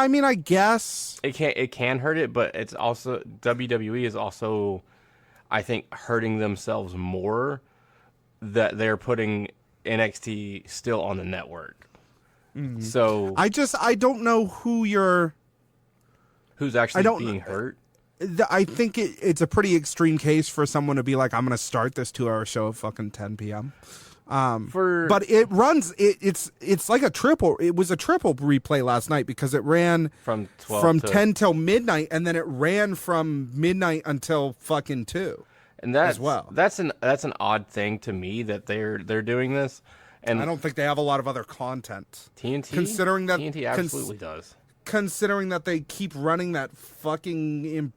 mean, I guess it can hurt it, but it's also WWE is also, I think, hurting themselves more that they're putting NXT still on the network. Mm-hmm. So I don't know who's actually being hurt. I think it's a pretty extreme case for someone to be like, I'm going to start this 2-hour show at fucking 10 p.m. But it runs. It's like a triple. It was a triple replay last night because it ran from 10 till midnight, and then it ran from midnight until fucking 2. And that's an odd thing to me that they're doing this. And I don't think they have a lot of other content. TNT absolutely does. Considering that they keep running that fucking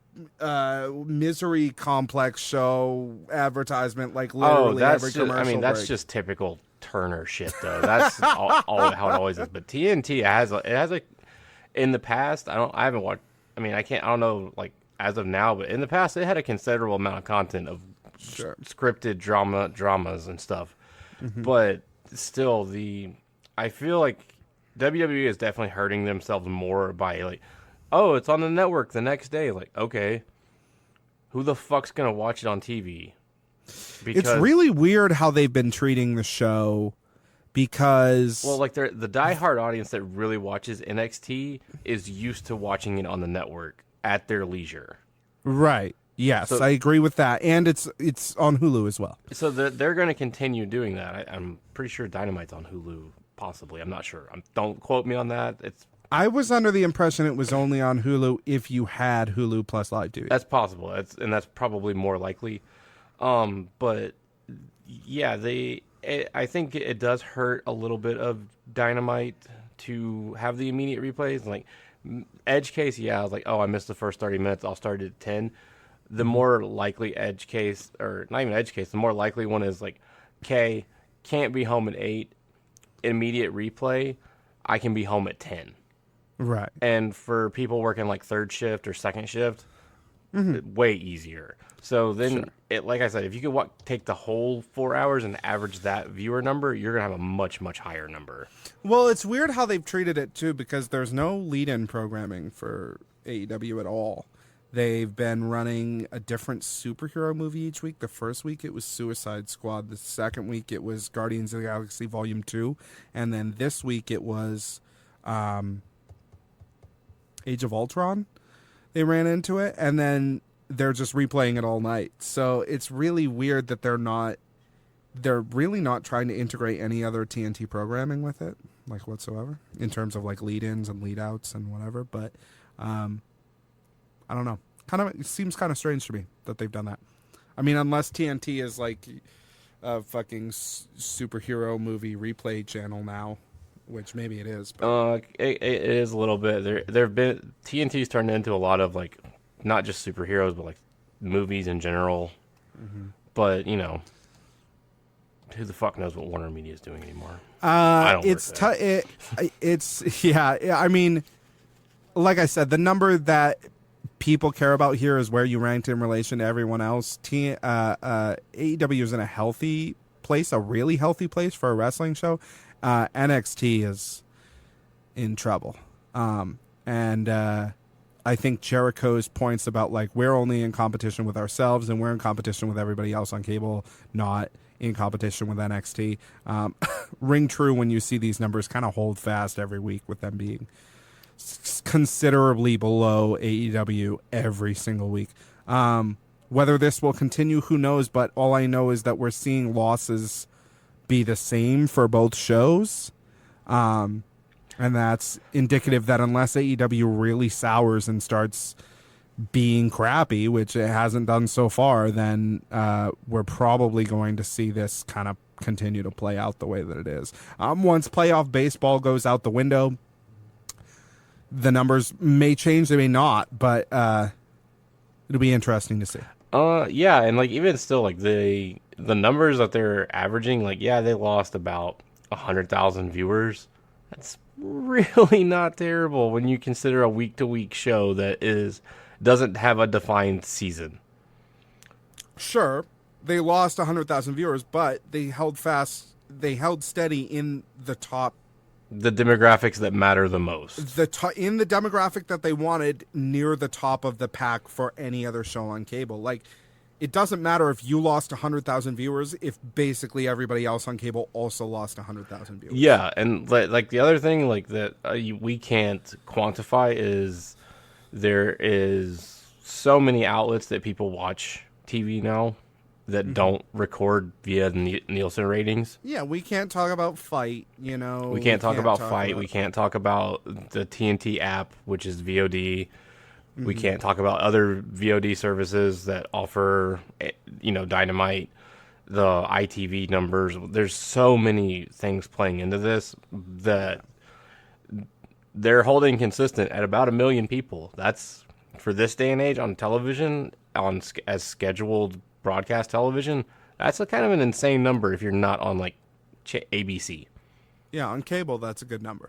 misery complex show advertisement, like literally every commercial. That's just typical Turner shit, though. That's all how it always is. But TNT has in the past. I haven't watched. I mean, I don't know, like as of now, but in the past, it had a considerable amount of content of scripted dramas and stuff. Mm-hmm. But still, I feel like WWE is definitely hurting themselves more by like, oh, it's on the network the next day. Like, okay, who the fuck's gonna watch it on TV? Because it's really weird how they've been treating the show. Because like the diehard audience that really watches NXT is used to watching it on the network at their leisure. Right. Yes, so, I agree with that, and it's on Hulu as well. So they're going to continue doing that. I'm pretty sure Dynamite's on Hulu. Possibly, I'm not sure. Don't quote me on that. I was under the impression it was only on Hulu if you had Hulu Plus Live TV. That's possible. That's probably more likely. But yeah, I think it does hurt a little bit of Dynamite to have the immediate replays. Like Edge case, yeah, I was like, oh, I missed the first 30 minutes. I'll start at 10. The more likely Edge case, or not even Edge case, the more likely one is like, okay, can't be home at 8. Immediate replay, I can be home at 10. Right. And for people working like third shift or second shift, way easier. So then, like I said, if you could take the whole 4 hours and average that viewer number, you're going to have a much, much higher number. Well, it's weird how they've treated it, too, because there's no lead-in programming for AEW at all. They've been running a different superhero movie each week. The first week, it was Suicide Squad. The second week, it was Guardians of the Galaxy Volume 2. And then this week, it was Age of Ultron. They ran into it, and then they're just replaying it all night. So it's really weird that they're really not trying to integrate any other TNT programming with it, like whatsoever, in terms of like lead-ins and lead-outs and whatever. But I don't know. It seems kind of strange to me that they've done that. I mean, unless TNT is like a fucking superhero movie replay channel now, which maybe it is. But. It is a little bit. There've been TNT's turned into a lot of like not just superheroes, but like movies in general. But you know, who the fuck knows what Warner Media is doing anymore? I don't. It's yeah. I mean, like I said, the number that people care about here is where you ranked in relation to everyone else. AEW is in a healthy place, a really healthy place for a wrestling show. NXT is in trouble. And I think Jericho's points about like we're only in competition with ourselves and we're in competition with everybody else on cable, not in competition with NXT, ring true when you see these numbers kind of hold fast every week with them being considerably below AEW every single week. Whether this will continue, who knows, but all I know is that we're seeing losses be the same for both shows. And that's indicative that unless AEW really sours and starts being crappy, which it hasn't done so far, then we're probably going to see this kind of continue to play out the way that it is. Once playoff baseball goes out the window, the numbers may change, they may not, but it'll be interesting to see. Yeah, and like even still, like the numbers that they're averaging, like yeah, they lost about 100,000 viewers. That's really not terrible when you consider a week-to-week show that doesn't have a defined season. Sure, they lost 100,000 viewers, but they held steady in the top. The demographics that matter the most. In the demographic that they wanted, near the top of the pack for any other show on cable. Like, it doesn't matter if you lost 100,000 viewers if basically everybody else on cable also lost 100,000 viewers. Yeah, and like the other thing like that we can't quantify is there is so many outlets that people watch TV now that don't record via Nielsen ratings. Yeah, we can't talk about Fight, you know. We can't talk about Fight. We can't talk about the TNT app, which is VOD. We can't talk about other VOD services that offer, you know, Dynamite, the ITV numbers. There's so many things playing into this that they're holding consistent at about 1 million people. That's, for this day and age on television, as scheduled broadcast television, that's a kind of an insane number if you're not on, like, ABC. Yeah, on cable, that's a good number.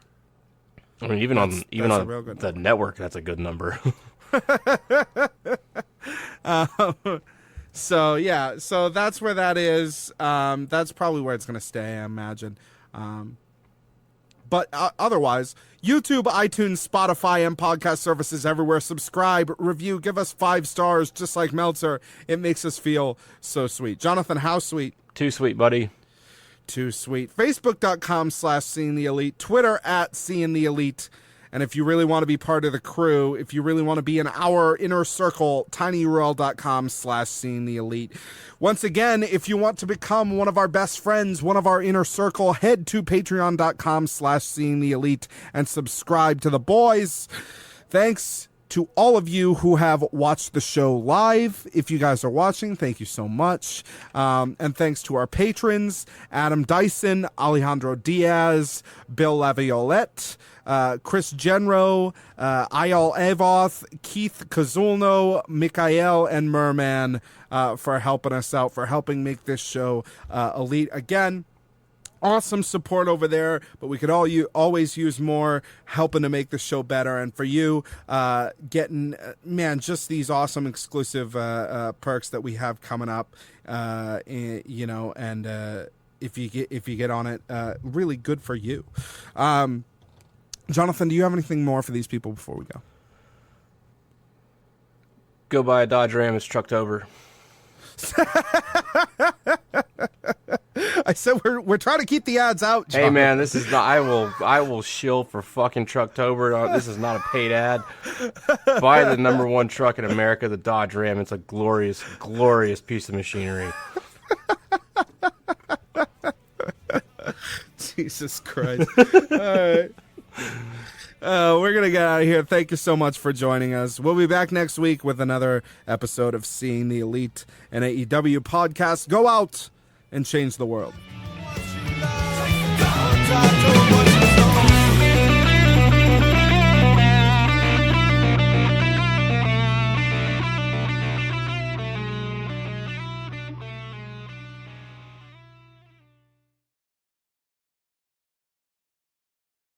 I mean, even on the network, that's a good number. So that's where that is. That's probably where it's going to stay, I imagine. But otherwise, YouTube, iTunes, Spotify, and podcast services everywhere. Subscribe, review, give us 5 stars, just like Meltzer. It makes us feel so sweet. Jonathan, how sweet? Too sweet, buddy. Too sweet. Facebook.com/Seeing the Elite. Twitter @Seeing the Elite. And if you really want to be part of the crew, if you really want to be in our inner circle, tinyurl.com/Seeing the Elite. Once again, if you want to become one of our best friends, one of our inner circle, head to patreon.com/Seeing the Elite and subscribe to the boys. Thanks to all of you who have watched the show live. If you guys are watching, thank you so much. And thanks to our patrons, Adam Dyson, Alejandro Diaz, Bill Laviolette, Chris Genro, Ayal Avoth, Keith Kazulno, Mikael, and Merman for helping us out, for helping make this show elite. Again, awesome support over there, but we could always use more helping to make the show better. And for you, getting just these awesome exclusive perks that we have coming up, if you get on it, really good for you. Jonathan, do you have anything more for these people before we go? Go buy a Dodge Ram. It's trucked over. I said we're trying to keep the ads out, John. Hey man, this is not. I will shill for fucking Trucktober. This is not a paid ad. Buy the #1 truck in America, the Dodge Ram. It's a glorious, glorious piece of machinery. Jesus Christ! All right. We're going to get out of here. Thank you so much for joining us. We'll be back next week with another episode of Seeing the Elite, an AEW podcast. Go out and change the world.